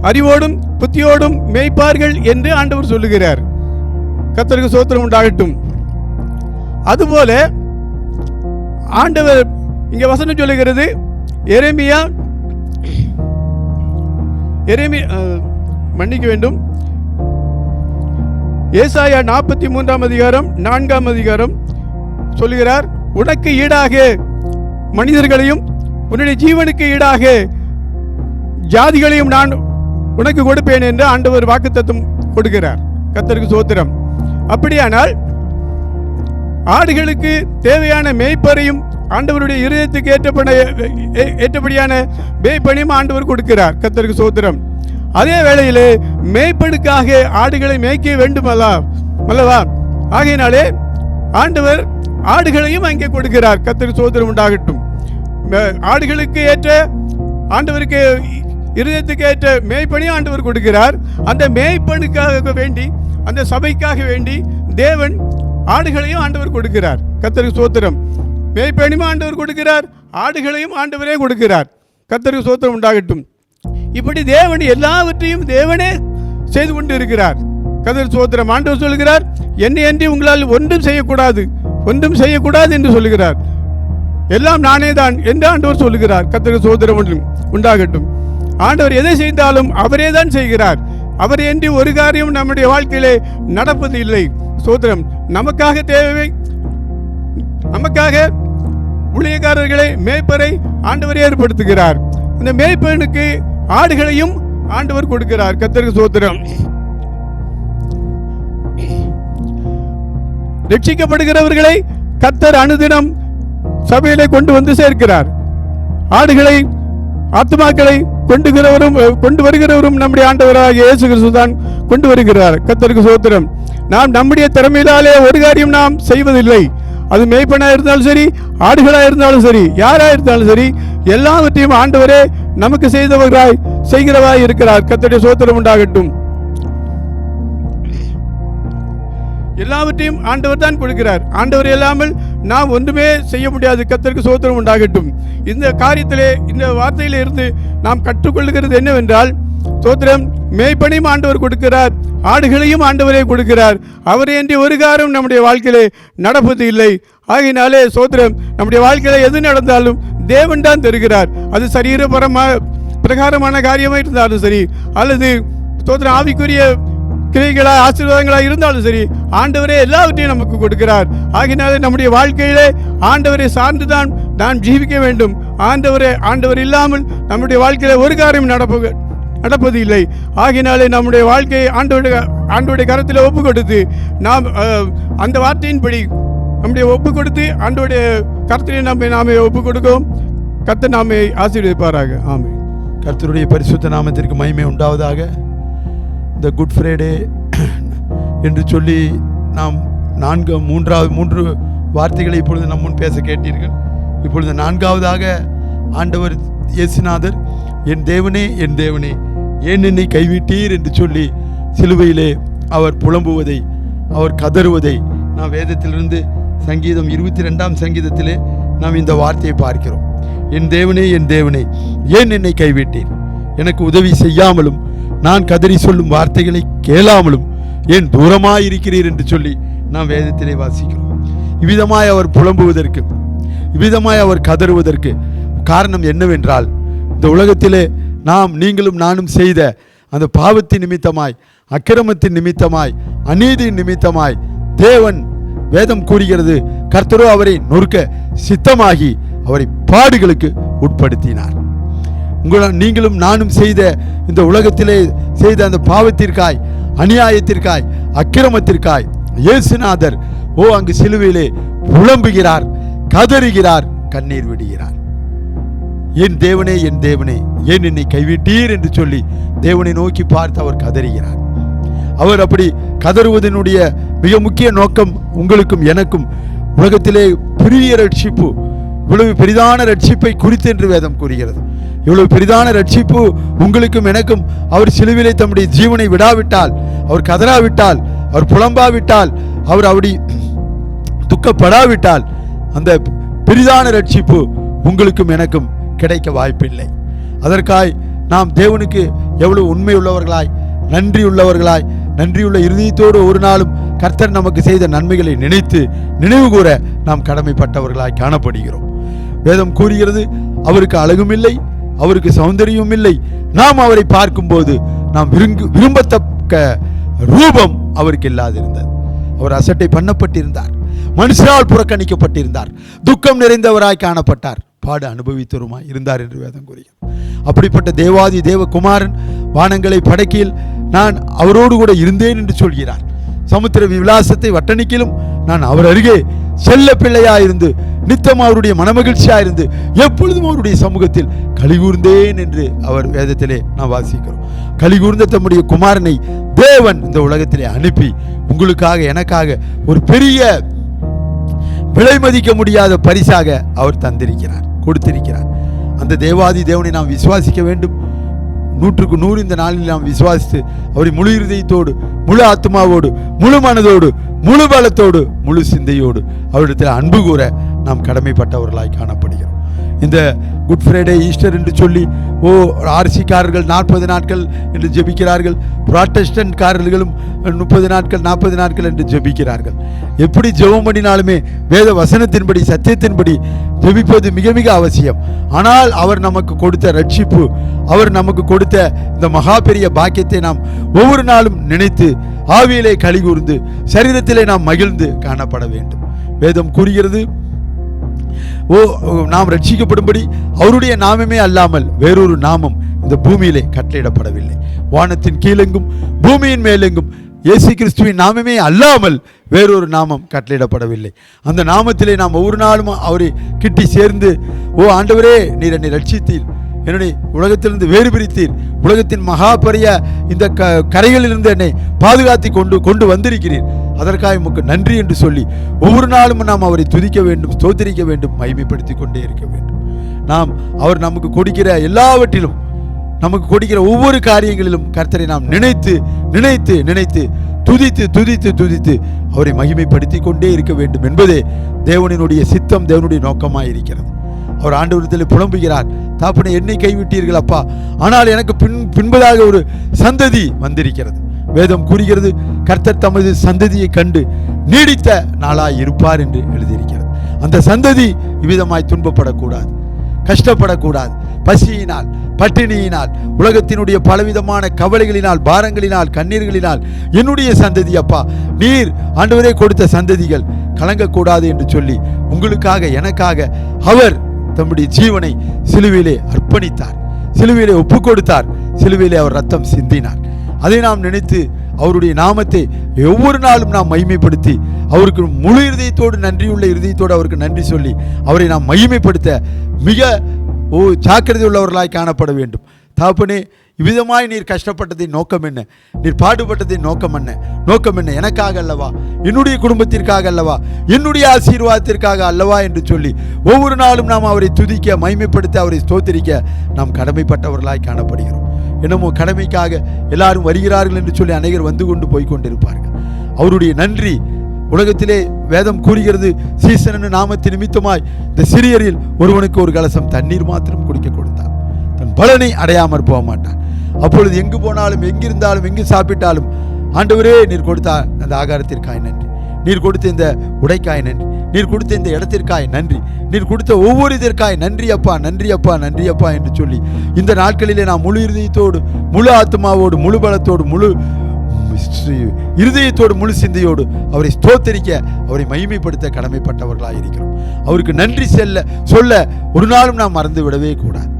அறிவோடும் புத்தியோடும் மேய்ப்பார்கள் என்று ஆண்டவர் சொல்லுகிறார். கர்த்தருக்கு ஸ்தோத்திரம் உண்டாகட்டும். அதுபோல ஆண்டவர் இங்க வசனம் சொல்லுகிறது, எரேமியா மன்னிக்க வேண்டும், ஏசாயா 43:4 சொல்லுகிறார், உனக்கு ஈடாக மனிதர்களையும் உன்னுடைய ஜீவனுக்கு ஈடாக ஜாதிகளையும் நான் உனக்கு கொடுப்பேன் என்று ஆண்டவர் வாக்குத்தத்தம் கொடுக்கிறார். கர்த்தருக்கு ஸ்தோத்திரம். அப்படியானால் ஆடுகளுக்கு தேவையான மேய்ப்பரையும் ஆண்டவருடைய இருதயத்துக்கு ஏற்றபடியான மேய்ப்பனையும் ஆண்டவர் கொடுக்கிறார். கர்த்தருக்கு ஸ்தோத்திரம். அதே வேளையிலே மேய்ப்பனுக்காக ஆடுகளை மேய்க்க வேண்டும் அல்லவா? ஆகையினாலே ஆண்டவர் ஆடுகளையும் அங்கே கொடுக்கிறார். கர்த்தருக்கு ஸ்தோத்திரம் உண்டாகட்டும். ஆடுகளுக்கு ஏற்ற ஆண்டவருக்கு இருதயத்துக்கு ஏற்ற மேய்ப்பனையும் ஆண்டவர் கொடுக்கிறார். அந்த மேய்ப்பனுக்காக வேண்டி, அந்த சபைக்காக வேண்டி தேவன் ஆடுகளையும் ஆண்டவர் கொடுக்கிறார். கர்த்தருக்கு ஸ்தோத்திரம். மேய்ப்பனையும் ஆண்டவர் கொடுக்கிறார், ஆடுகளையும் ஆண்டவரே கொடுக்கிறார். கர்த்தருக்கு ஸ்தோத்திரம் உண்டாகட்டும். இப்படி தேவன் எல்லாவற்றையும் தேவனே செய்து கொண்டு இருக்கிறார். கர்த்தருக்கு ஸ்தோத்திரம். ஆண்டவர் சொல்கிறார், என்னை அன்றி உங்களால் ஒன்றும் செய்யக்கூடாது என்று சொல்லுகிறார். எல்லாம் நானே தான் என்று ஆண்டவர் சொல்லுகிறார். கர்த்தருக்கு ஸ்தோத்திரம் உண்டாகட்டும். ஆண்டவர் எதை செய்தாலும் அவரே தான் செய்கிறார். அவர் என்று ஒரு காரியம் நம்முடைய வாழ்க்கையிலே நடப்பது இல்லை. ஸ்தோத்திரம். நமக்காக தேவை, நமக்காக ஊழியக்காரர்களை, மேய்ப்பரை ஆண்டவர் ஏற்படுத்துகிறார். அந்த மேய்ப்பனுக்கு ஆடுகளையும் ஆண்டவர் கொடுக்கிறார். கர்த்தருக்கு ஸ்தோத்திரம். ரட்சிக்கப்படுகிறவர்களை கர்த்தர் அனுதினம் சபையிலே கொண்டு வந்து சேர்க்கிறார். ஆடுகளை, ஆத்துமாக்களை கொண்டு வருகிறவரும் நம்முடைய ஆண்டவராகிய இயேசு கிறிஸ்து தான் கொண்டு வருகிறார். கர்த்தருக்கு ஸ்தோத்திரம். நாம் நம்முடைய திறமையினாலே ஒரு காரியம் நாம் செய்வதில்லை. அது மேய்ப்பனாக இருந்தாலும் சரி, ஆடுகளாக இருந்தாலும் சரி, யாராக இருந்தாலும் சரி, எல்லாவற்றையும் ஆண்டவரே நமக்கு செய்கிறவராய் இருக்கிறார். கர்த்தருடைய ஸ்தோத்திரம் உண்டாகட்டும். எல்லாவற்றையும் ஆண்டவர் தான் கொடுக்கிறார். ஆண்டவர் இல்லாமல் நாம் ஒன்றுமே செய்ய முடியாது. கர்த்தருக்கு ஸ்தோத்திரம் உண்டாகட்டும். இந்த காரியத்திலே, இந்த வார்த்தையில இருந்து நாம் கற்றுக்கொள்கிறது என்னவென்றால், ஸ்தோத்திரம், மேய்ப்பனையும் ஆண்டவர் கொடுக்கிறார், ஆடுகளையும் ஆண்டவரே கொடுக்கிறார். அவரே என்று ஒரு காரம் நம்முடைய வாழ்க்கையிலே நடப்பது இல்லை. ஆகையினாலே ஸ்தோத்திரம், நம்முடைய வாழ்க்கையில எது நடந்தாலும் தேவன் தான் தருகிறார். அது சரீர பிரகாரமான காரியமாக இருந்தாலும் சரி, அல்லது ஸ்தோத்திரம் ஆவிக்குரிய கிரைகளா ஆசீர்வாதங்களா இருந்தாலும் சரி, ஆண்டவரே எல்லாவற்றையும் நமக்கு கொடுக்கிறார். ஆகினாலே நம்முடைய வாழ்க்கையிலே ஆண்டவரை சார்ந்துதான் நாம் ஜீவிக்க வேண்டும். ஆண்டவர் இல்லாமல் நம்முடைய வாழ்க்கையில ஒரு காரியம் நடப்பது இல்லை. ஆகினாலே நம்முடைய வாழ்க்கையை ஆண்டவருடைய கரத்தில் ஒப்பு கொடுத்து, நாம் அந்த வார்த்தையின்படி நம்முடைய ஒப்பு கொடுத்து ஆண்டவருடைய கரத்திலே நாமே ஒப்பு கொடுக்கும். கர்த்தர் நாமே ஆசீர்வதிப்பாராக. ஆமென். கர்த்தருடைய பரிசுத்த நாமத்திற்கு மகிமை உண்டாவதாக. இந்த குட் ஃப்ரைடே என்று சொல்லி நாம் மூன்று வார்த்தைகளை இப்பொழுது நம் முன் பேச கேட்டீர்கள். இப்பொழுது நான்காவதாக ஆண்டவர் இயேசுநாதர், என் தேவனே, என் தேவனே, ஏன் என்னை கைவிட்டீர் என்று சொல்லி சிலுவையிலே அவர் புலம்புவதை, அவர் கதறுவதை நாம் வேதத்திலிருந்து சங்கீதம் 22ஆம் சங்கீதத்திலே நாம் இந்த வார்த்தையை பார்க்கிறோம். என் தேவனே, என் தேவனே, ஏன் என்னை கைவிட்டீர்? எனக்கு உதவி செய்யாமலும் நான் கதறி சொல்லும் வார்த்தைகளை கேளாமலும் ஏன் தூரமாயிருக்கிறீர் என்று சொல்லி நாம் வேதத்திலே வாசிக்கிறோம். இவ்விதமாய் அவர் புலம்புவதற்கு, இவ்விதமாய் அவர் கதறுவதற்கு காரணம் என்னவென்றால், இந்த உலகத்திலே நீங்களும் நானும் செய்த அந்த பாவத்தின் நிமித்தமாய், அக்கிரமத்தின் நிமித்தமாய், அநீதியின் நிமித்தமாய் தேவன், வேதம் கூறுகிறது, கர்த்தரோ அவரை நொறுக்க சித்தமாகி அவரை பாடுகளுக்கு உட்படுத்தினார். நீங்களும் நானும் செய்த இந்த உலகத்திலே செய்த அந்த பாவத்திற்காய், அநியாயத்திற்காய், அக்கிரமத்திற்காய் இயேசுநாதர் அங்கு சிலுவையிலே புலம்புகிறார், கதறுகிறார், கண்ணீர் விடுகிறார். என் தேவனே, என் தேவனே, ஏன் என்னை கைவிட்டீர் என்று சொல்லி தேவனை நோக்கி பார்த்து அவர் கதறுகிறார். அவர் அப்படி கதறுவதனுடைய மிக முக்கிய நோக்கம் உங்களுக்கும் எனக்கும் உலகத்திலே பெரிய ரட்சிப்பு, இவ்வளவு பெரிதான ரட்சிப்பை குறித்து என்று வேதம் கூறுகிறது. இவ்வளவு பெரிதான ரட்சிப்பு உங்களுக்கும் எனக்கும் அவர் சிலுவிலே தம்முடைய ஜீவனை விடாவிட்டால், அவர் கதறாவிட்டால், அவர் புலம்பாவிட்டால், அவர் அப்படி துக்கப்படாவிட்டால் அந்த பெரிதான ரட்சிப்பு உங்களுக்கும் எனக்கும் கிடைக்க வாய்ப்பில்லை. அதற்காய் நாம் தேவனுக்கு எவ்வளவு உண்மை உள்ளவர்களாய், நன்றி உள்ளவர்களாய், நன்றியுள்ள இருதயத்தோடு ஒரு நாளும் கர்த்தர் நமக்கு செய்த நன்மைகளை நினைத்து நினைவு கூற நாம் கடமைப்பட்டவர்களாய் காணப்படுகிறோம். வேதம் கூறுகிறது, அவருக்கு அழகும் இல்லை, அவருக்கு சௌந்தரியம் இல்லை, நாம் அவரை பார்க்கும்போது நாம் விரும்பத்தக்க ரூபம் அவருக்கு இல்லாதிருந்தது. அவர் அசட்டை பண்ணப்பட்டிருந்தார், மனுஷரால் புறக்கணிக்கப்பட்டிருந்தார், துக்கம் நிறைந்தவராய் காணப்பட்டார், பாடு அனுபவித்தவருமாய் இருந்தார் என்று வேதம் கூறுகிறது. அப்படிப்பட்ட தேவாதி தேவகுமாரன் வானங்களை படைக்கையில் நான் அவரோடு கூட இருந்தேன் என்று சொல்கிறார். சமுத்திர விலாசத்தை வட்டணிக்கிலும் நான் அவர் அருகே செல்ல பிள்ளையாயிருந்து நித்தம் அவருடைய மனமகிழ்ச்சியாயிருந்து எப்பொழுதும் அவருடைய சமூகத்தில் கலிகூர்ந்தேன் என்று அவர் வேதத்திலே நாம் வாசிக்கிறோம். கலிகூர்ந்த தம்முடைய குமாரனை தேவன் இந்த உலகத்திலே அனுப்பி உங்களுக்காக எனக்காக ஒரு பெரிய விலை மதிக்க முடியாத பரிசாக அவர் தந்திருக்கிறார், கொடுத்திருக்கிறார். அந்த தேவாதி தேவனை நாம் விசுவாசிக்க வேண்டும். 100க்கு 100 இந்த நாளில் நாம் விசுவாசித்து அவரை முழு இருதயத்தோடு, முழு ஆத்மாவோடு, முழு மனதோடு, முழு பலத்தோடு, முழு சிந்தையோடு அவரிடத்தில் அன்பு கூற நாம் கடமைப்பட்டவர்களாய் காணப்படுகிறோம். இந்த குட் ஃப்ரைடே, ஈஸ்டர் என்று சொல்லி ஆர்சிக்காரர்கள் 40 நாட்கள் என்று ஜெபிக்கிறார்கள், புராட்டஸ்டன்ட்காரர்களும் 30 நாட்கள் 40 நாட்கள் என்று ஜெபிக்கிறார்கள். எப்படி ஜெபம் பண்ணினாலுமே வேத வசனத்தின்படி, சத்தியத்தின்படி ஜெபிப்பது மிக மிக அவசியம். ஆனால் அவர் நமக்கு கொடுத்த ரட்சிப்பு, அவர் நமக்கு கொடுத்த இந்த மகா பெரிய பாக்கியத்தை நாம் ஒவ்வொரு நாளும் நினைத்து ஆவியிலே களி கூர்ந்து சரீரத்திலே நாம் மகிழ்ந்து காணப்பட வேண்டும். வேதம் கூறுகிறது, நாம் ரட்சிக்கப்படும்படி அவருடைய நாமமே அல்லாமல் வேறொரு நாமம் இந்த பூமியிலே கட்டளையிடப்படவில்லை. வானத்தின் கீழெங்கும் பூமியின் மேலெங்கும் இயேசு கிறிஸ்துவின் நாமமே அல்லாமல் வேறொரு நாமம் கட்டளையிடப்படவில்லை. அந்த நாமத்திலே நாம் ஒவ்வொரு நாளும் அவரை கிட்டி சேர்ந்து, ஆண்டவரே, நீர் என்னை ரட்சித்தீர், என்னுடைய உலகத்திலிருந்து வேறு பிரித்தீர், உலகத்தின் மகா பெரிய இந்த கரைகளிலிருந்து என்னை பாதுகாத்து கொண்டு வந்திருக்கிறீர், அதற்காக உமக்கு நன்றி என்று சொல்லி ஒவ்வொரு நாளும் நாம் அவரை துதிக்க வேண்டும், ஸ்தோத்திரிக்க வேண்டும், மகிமைப்படுத்தி கொண்டே இருக்க வேண்டும். நாம் அவர் நமக்கு கொடுக்கிற எல்லாவற்றிலும், நமக்கு கொடுக்கிற ஒவ்வொரு காரியங்களிலும் கர்த்தரை நாம் நினைத்து நினைத்து நினைத்து துதித்து துதித்து துதித்து அவரை மகிமைப்படுத்தி கொண்டே இருக்க வேண்டும் என்பதே தேவனினுடைய சித்தம், தேவனுடைய நோக்கமாக இருக்கிறது. அவர் ஆண்டவரிடத்தில் புலம்புகிறார், தாப்பனை என்னை கைவிட்டீர்கள் அப்பா, ஆனால் எனக்கு பின்பதாக ஒரு சந்ததி வந்திருக்கிறது. வேதம் கூறுகிறது, கர்த்தர் தமது சந்ததியை கண்டு நீடித்த நாளாய் இருப்பார் என்று எழுதியிருக்கிறது. அந்த சந்ததி இவ்விதமாய் துன்பப்படக்கூடாது, கஷ்டப்படக்கூடாது, பசியினால், பட்டினியினால், உலகத்தினுடைய பலவிதமான கவலைகளினால், பாரங்களினால், கண்ணீர்களினால் என்னுடைய சந்ததி அப்பா, நீர் ஆண்டவரே கொடுத்த சந்ததிகள் கலங்கக்கூடாது என்று சொல்லி உங்களுக்காக, எனக்காக அவர் தம்முடைய ஜீவனை சிலுவையிலே அர்ப்பணித்தார், சிலுவையிலே ஒப்பு கொடுத்தார், சிலுவையிலே அவர் ரத்தம் சிந்தினார். அதை நாம் நினைத்து அவருடைய நாமத்தை ஒவ்வொரு நாளும் நாம் மகிமைப்படுத்தி அவருக்கு முழு இருதயத்தோடு, நன்றியுள்ள இருதயத்தோடு அவருக்கு நன்றி சொல்லி அவரை நாம் மகிமைப்படுத்த மிக ஜாக்கிரதை உள்ளவர்களாய் காணப்பட வேண்டும். தகப்பனே, இவ்விதமாய் நீர் கஷ்டப்பட்டதின் நோக்கம் என்ன? நீர் பாடுபட்டதின் நோக்கம் என்ன? எனக்காக அல்லவா? என்னுடைய குடும்பத்திற்காக அல்லவா? என்னுடைய ஆசீர்வாதத்திற்காக அல்லவா என்று சொல்லி ஒவ்வொரு நாளும் நாம் அவரை துதிக்க, மகிமைப்படுத்த, அவரை ஸ்தோத்திரிக்க நாம் கடமைப்பட்டவர்களாய் காணப்படுகிறோம். என்னமோ கடமைக்காக எல்லாரும் வருகிறார்கள் என்று சொல்லி அநேகர் வந்து கொண்டு போய்கொண்டிருப்பார்கள். அவருடைய நன்றி உலகத்திலே வேதம் கூறுகிறது, சீசன் நாமத்தின் நிமித்தமாய் இந்த சிறியரில் ஒருவனுக்கு ஒரு கலசம் தண்ணீர் மாத்திரம் குடிக்க கொடுத்தார், தன் பலனை அடையாமற் போக மாட்டான். அப்பொழுது எங்கு போனாலும், எங்கிருந்தாலும், எங்கு சாப்பிட்டாலும், ஆண்டவரே நீர் கொடுத்த அந்த ஆகாரத்திற்காய் நன்றி, நீர் கொடுத்த இந்த உடைக்காய் நன்றி, நீர் கொடுத்த இந்த இடத்திற்காய் நன்றி, நீர் கொடுத்த ஒவ்வொரு இதற்காய் நன்றி அப்பா, நன்றி அப்பா, நன்றி அப்பா என்று சொல்லி இந்த நாட்களிலே நாம் முழு இருதயத்தோடு, முழு ஆத்மாவோடு, முழு பலத்தோடு, முழு இருதயத்தோடு, முழு சிந்தையோடு அவரை ஸ்தோத்தரிக்க, அவரை மகிமைப்படுத்த கடமைப்பட்டவர்களாக இருக்கிறோம். அவருக்கு நன்றி சொல்ல ஒரு நாளும் நாம் மறந்து விடவே கூடாது.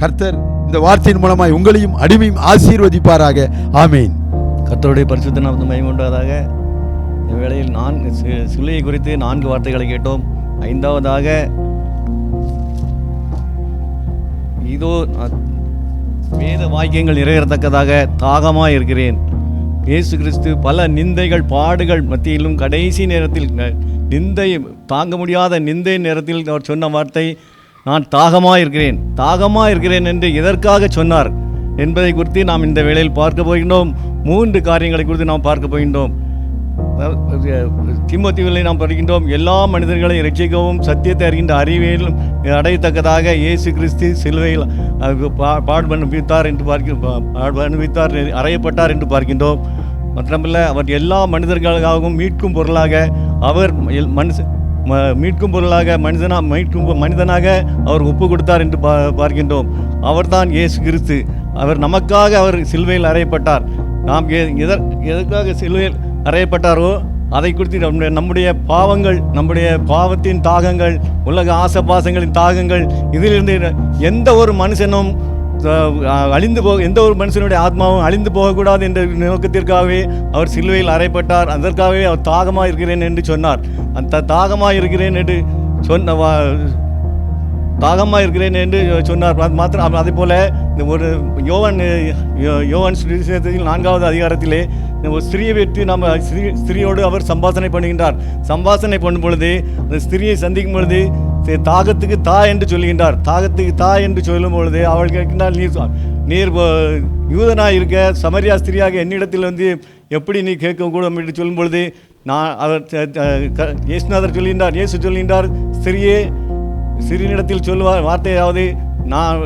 கர்த்தர் இந்த வார்த்தையின் மூலமாய் உங்களையும் அடிமையும் ஆசீர்வதிப்பாராக. ஆமேன். கர்த்தருடைய பரிசுத்த நாமத்துக்கு மகிமை உண்டாவதாக. இந்த வேளையில் சிலுவையை குறித்து 4 வார்த்தைகளை கேட்டோம். 5வதாக, இதோ வேத வாக்கியங்கள் நிறைவேறத்தக்கதாக தாகமாக இருக்கிறேன். இயேசு கிறிஸ்து பல நிந்தைகள், பாடுகள் மத்தியிலும் கடைசி நேரத்தில், நிந்தை தாங்க முடியாத நிந்தை நேரத்தில் அவர் சொன்ன வார்த்தை, நான் தாகமாக இருக்கிறேன் என்று எதற்காக சொன்னார் என்பதை குறித்து நாம் இந்த வேளையில் பார்க்க போகின்றோம். 3 காரியங்களை குறித்து நாம் பார்க்க போகின்றோம். தீமோத்தேயுவிலே நாம் படிக்கின்றோம், எல்லா மனிதர்களையும் ரட்சிக்கவும் சத்தியத்தை அறிகின்ற அறிவியலும் அடையத்தக்கதாக இயேசு கிறிஸ்து சிலுவையில் பாடுபட்டார் என்று அறையப்பட்டார் என்று பார்க்கின்றோம். மட்டுமல்ல, அவர் எல்லா மனிதர்களுக்காகவும் மீட்கும் பொருளாக அவர் மனிதனாக அவர் ஒப்பு கொடுத்தார் என்று பார்க்கின்றோம். அவர்தான் இயேசு கிறிஸ்து. அவர் நமக்காக அவர் சிலுவையில் அறையப்பட்டார். நாம் எதற்காக சிலுவையில் அறையப்பட்டாரோ அதை குறித்து நம்முடைய பாவங்கள், நம்முடைய பாவத்தின் தாகங்கள், உலக ஆசபாசங்களின் தாகங்கள், இதிலிருந்து எந்த ஒரு மனுஷனும் எந்த ஒரு மனுஷனுடைய ஆத்மாவும் அழிந்து போகக்கூடாது என்ற நோக்கத்திற்காகவே அவர் சிலுவையில் அறையப்பட்டார். அதற்காகவே அவர் தாகமாக இருக்கிறேன் என்று சொன்னார். அந்த தாகமாக இருக்கிறேன் என்று சொன்னார். மாத்திரம் அதே போல ஒரு யோவான் சுவிசேஷத்தில் 4வது அதிகாரத்திலே ஒரு ஸ்திரியை வைத்து நம்ம ஸ்திரியோடு அவர் சம்பாஷணை பண்ணுகின்றார். சம்பாஷணை பண்ணும் பொழுது அந்த ஸ்திரியை சந்திக்கும் பொழுது தாகத்துக்கு தா என்று சொல்லுகின்றார். தாகத்துக்கு தா என்று சொல்லும் பொழுது அவள் கேட்கின்றால், நீர் யூதனாக இருக்க சமரியா ஸ்திரியாக என்னிடத்தில் வந்து எப்படி நீ கேட்கக்கூடும் என்று சொல்லும் பொழுது இயேசு சொல்கின்றார், ஸ்திரியே சிறினிடத்தில் சொல்லுவார் வார்த்தையாவது, நான்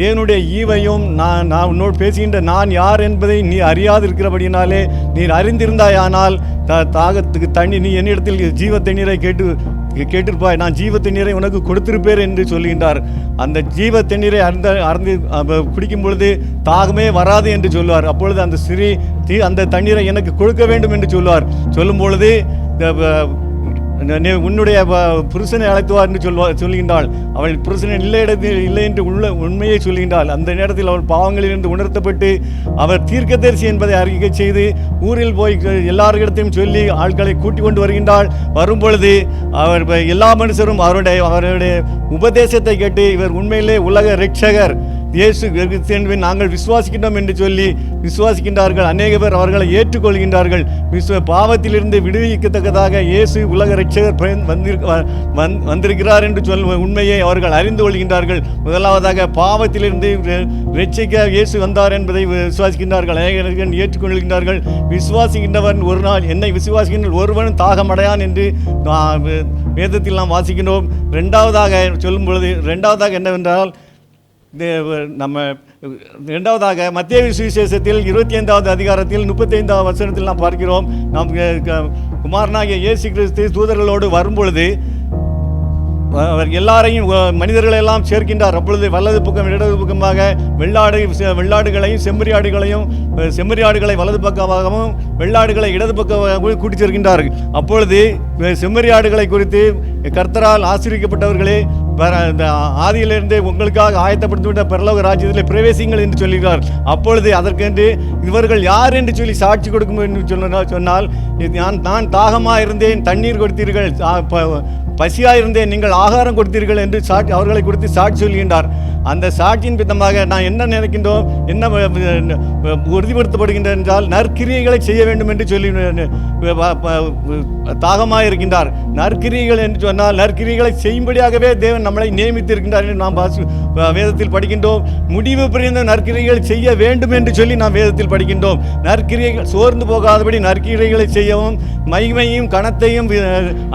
தேவனுடைய ஈவையும் நான் உன்னோடு பேசுகின்ற நான் யார் என்பதை நீ அறியாது இருக்கிறபடினாலே நீர் அறிந்திருந்தாயானால் தாகத்துக்கு தண்ணி, நீ என்னிடத்தில் ஜீவ தண்ணீரை கேட்டிருப்பாய், நான் ஜீவ தண்ணீரை உனக்கு கொடுத்திருப்பேன் என்று சொல்கின்றார். அந்த ஜீவ தண்ணீரை அறந்து குடிக்கும் பொழுது தாகமே வராது என்று சொல்லுவார். அப்பொழுது அந்த ஸ்திரீ அந்த தண்ணீரை எனக்கு கொடுக்க வேண்டும் என்று சொல்லுவார். சொல்லும் பொழுது உன்னுடைய புருஷனை அழைத்துவார் என்று சொல்கின்றாள். அவள் புருஷனை இல்லை என்று உண்மையை சொல்கின்றாள். அந்த நேரத்தில் அவள் பாவங்களிலிருந்து உணர்த்தப்பட்டு அவர் தீர்க்கதரிசி என்பதை அறிக்கை செய்து ஊரில் போய் எல்லாரிடத்தையும் சொல்லி ஆட்களை கூட்டி கொண்டு வருகின்றாள். வரும்பொழுது அவர் எல்லா மனுஷரும் அவருடைய உபதேசத்தை கேட்டு இவர் உண்மையிலே உலக இரட்சகர் இயேசு கிறிஸ்து நாங்கள் விசுவாசிக்கின்றோம் என்று சொல்லி விசுவாசிக்கின்றார்கள். அநேக பேர் அவர்களை ஏற்றுக்கொள்கின்றார்கள். பாவத்திலிருந்து விடுவிக்கத்தக்கதாக இயேசு உலக இரட்சகர் வந்திருக்கிறார் என்று உண்மையை அவர்கள் அறிந்து கொள்கின்றார்கள். முதலாவதாக பாவத்திலிருந்து இரட்சிக்க இயேசு வந்தார் என்பதை விசுவாசிக்கின்றார்கள். அநேகர்கள் ஏற்றுக்கொள்கின்றார்கள். விசுவாசிக்கின்றவன் ஒரு நாள் என்னை விசுவாசிக்கின்ற ஒருவன் தாகமடையான் என்று வேதத்தில் நாம் வாசிக்கின்றோம். ரெண்டாவதாக சொல்லும் பொழுது என்னவென்றால் இரண்டாவதாக மத்தேயு சுவிசேஷத்தில் 25வது அதிகாரத்தில் 35வது வசனத்தில் நாம் பார்க்கிறோம். நாம் குமாரனாகிய இயேசு கிறிஸ்து தூதர்களோடு வரும்பொழுது அவர் எல்லாரையும் மனிதர்களெல்லாம் சேர்க்கின்றார். அப்பொழுது வலது பக்கம் இடது பக்கமாக வெள்ளாடுகளையும் செம்மறியாடுகளை வலது பக்கமாகவும் வெள்ளாடுகளை இடது பக்கமாக கூட்டி சேர்க்கின்றார்கள். அப்பொழுது செம்மறியாடுகளை குறித்து கர்த்தரால் ஆசீர்வதிக்கப்பட்டவர்களே, ஆதியிலிருந்து உங்களுக்காக ஆயத்தப்படுத்திவிட்ட பரலோக ராஜ்யத்தில் பிரவேசிங்கள் என்று சொல்கிறார். அப்பொழுது அதற்கென்று இவர்கள் யார் என்று சொல்லி சாட்சி கொடுக்கும் என்று சொன்னால், நான் தாகமாக இருந்தேன், தண்ணீர் கொடுத்தீர்கள், பசியாக இருந்தேன், நீங்கள் ஆகாரம் கொடுத்தீர்கள் என்று அவர்களை குறித்து சாட்சி சொல்கின்றார். அந்த சாட்சியின் பித்தமாக நான் என்ன நினைக்கின்றோம், என்ன உறுதிப்படுத்தப்படுகின்ற என்றால் நற்கிரியைகளை செய்ய வேண்டும் என்று சொல்லி தாகமாக இருக்கின்றார். நற்கிரியைகள் என்று சொன்னால் நற்கிரியைகளை செய்யும்படியாகவே தேவன் நம்மளை நியமித்திருக்கின்றார் என்று நாம் வேதத்தில் படிக்கின்றோம். முடிவு புரிந்த நற்கிரியைகள் செய்ய வேண்டும் என்று சொல்லி நாம் வேதத்தில் படிக்கின்றோம். நற்கிரியைகள் சோர்ந்து போகாதபடி நற்கிரியைகளை செய்யவும் மகிமையும் கணத்தையும்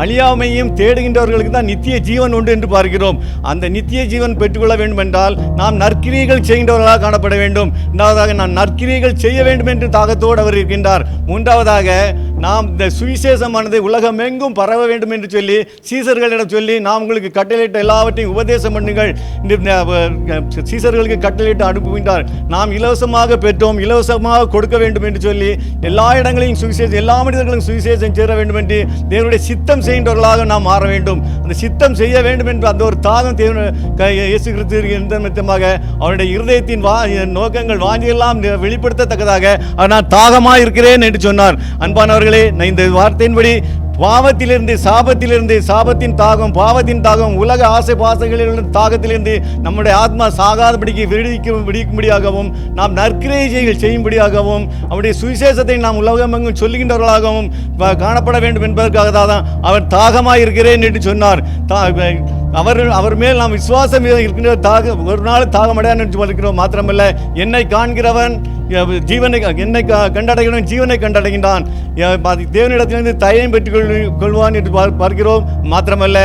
அழியாமையும் தேடுகின்றவர்களுக்கு தான் நித்திய ஜீவன் உண்டு என்று பார்க்கிறோம். அந்த நித்திய ஜீவன் பெற்றுக்கொள்ள வேண்டும் என்றால் நாம் நற்கிரியைகள் செய்கின்றவர்களாக காணப்பட வேண்டும். இரண்டாவதாக நான் நற்கிரியைகள் செய்ய வேண்டும் என்று தாகத்தோடு அவர் இருக்கின்றார். மூன்றாவதாக நாம் இந்த சுவிசேஷமானது உலகம் எங்கும் பரவ வேண்டும் என்று சொல்லி சீசர்களிடம் சொல்லி நாம் உங்களுக்கு கட்டளையிட்ட எல்லாவற்றையும் உபதேசம் பண்ணுங்கள் சீசர்களுக்கு கட்டளையிட்டு அனுப்புகின்றார். நாம் இலவசமாக பெற்றோம், இலவசமாக கொடுக்க வேண்டும் என்று சொல்லி எல்லா இடங்களையும் சுவிசேஷம், எல்லா மனிதர்களும் சுவிசேஷம் சேர வேண்டும் என்று தேவனுடைய சித்தம் செய்கின்றவர்களாக நாம் மாற வேண்டும். அந்த சித்தம் செய்ய வேண்டும் என்று அந்த ஒரு தாகம் இயேசு கிறிஸ்து நிமித்தமாக அவருடைய இருதயத்தின் நோக்கங்கள் வாஞ்சியெல்லாம் வெளிப்படுத்தத்தக்கதாக நான் தாகமாக இருக்கிறேன் என்று சொன்னார். அன்பானவர்களே, இந்த வார்த்தையின்படி பாவத்திலிருந்து சாபத்தின் தாகம் உலக ஆசை பாசங்களிலிருந்து தாகத்திலிருந்து நம்முடைய ஆத்மா சாகாதபடிக்கு விடுவிக்கும்படியாகவும் நாம் நற்கிரியைகள் செய்யும்படியாகவும் அவருடைய சுவிசேஷத்தை நாம் உலகமெங்கும் சொல்லுகின்றவர்களாகவும் காணப்பட வேண்டும் என்பதற்காக தான் அவர் தாகமாக இருக்கிறேன் என்று சொன்னார். அவர் மேல் நாம் விசுவாசம் இருக்கின்ற ஒரு நாள் தாகமடையான் என்று சொல்கிறோம். மாத்திரமல்ல, என்னை காண்கிறவன் என்னை கண்டடைகிறவன் ஜீவனை கண்டடைகின்றான், தேவனிடத்திலிருந்து தயையும் பெற்றுக் கொள்வான் என்று பார்க்கிறோம். மாத்திரமல்ல,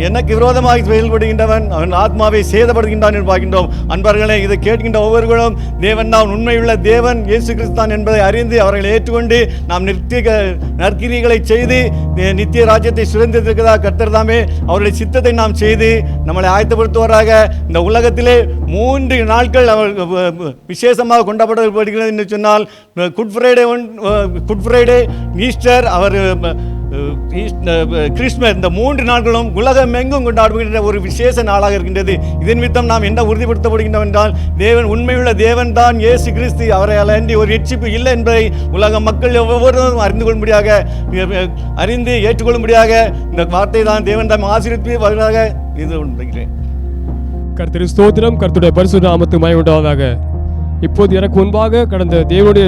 எனக்கு விரோதமாக செயல்படுகின்றவன் அவன் ஆத்மாவை சேதப்படுகின்றான் என்று பார்க்கின்றோம். அன்பர்களே, இதை கேட்கின்ற ஒவ்வொருவரும் தேவன் தான் உண்மையுள்ள தேவன் இயேசு கிறிஸ்தான் என்பதை அறிந்து அவர்களை ஏற்றுக்கொண்டு நாம் நற்கிரியைகளை செய்து நித்திய ராஜ்யத்தை சுதந்திரத்திற்காக கர்த்தர் தாமே அவருடைய சித்தத்தை நாம் செய்து நம்மளை ஆயத்தப்படுத்துவாராக. இந்த உலகத்திலே 3 நாட்கள் விசேஷமாக கொண்டாடப்படுகிறது என்று சொன்னால் குட் ஃப்ரைடே, ஈஸ்டர், கிறிஸ்மஸ், இந்த 3 நாட்களும் உலகம் எங்கும் கொண்டாடுகின்ற ஒரு விசேஷ நாளாக இருக்கின்றது. இதன் நிமித்தம் நாம் என்ன உறுதிப்படுத்தப்படுகின்றோம் என்றால் தேவன் உண்மையுள்ள தேவன் தான் இயேசு கிறிஸ்து, அவரை அன்றி ஒரு ரட்சிப்பு இல்லை என்பதை உலக மக்கள் ஒவ்வொருவரும் அறிந்து கொள்ளும்படியாக அறிந்து ஏற்றுக்கொள்ளும்படியாக இந்த வார்த்தை தான் தேவன் தாம் ஆசீர்வதிப்பதாக இது உண்மைகிறேன். கர்த்தர் ஸ்தோத்திரம். கர்த்தருடைய பரிசுத்த நாமத்துக்கு மகிமை உண்டாவதாக. இப்போது எனக்கு முன்பாக கடந்த தேவனுடைய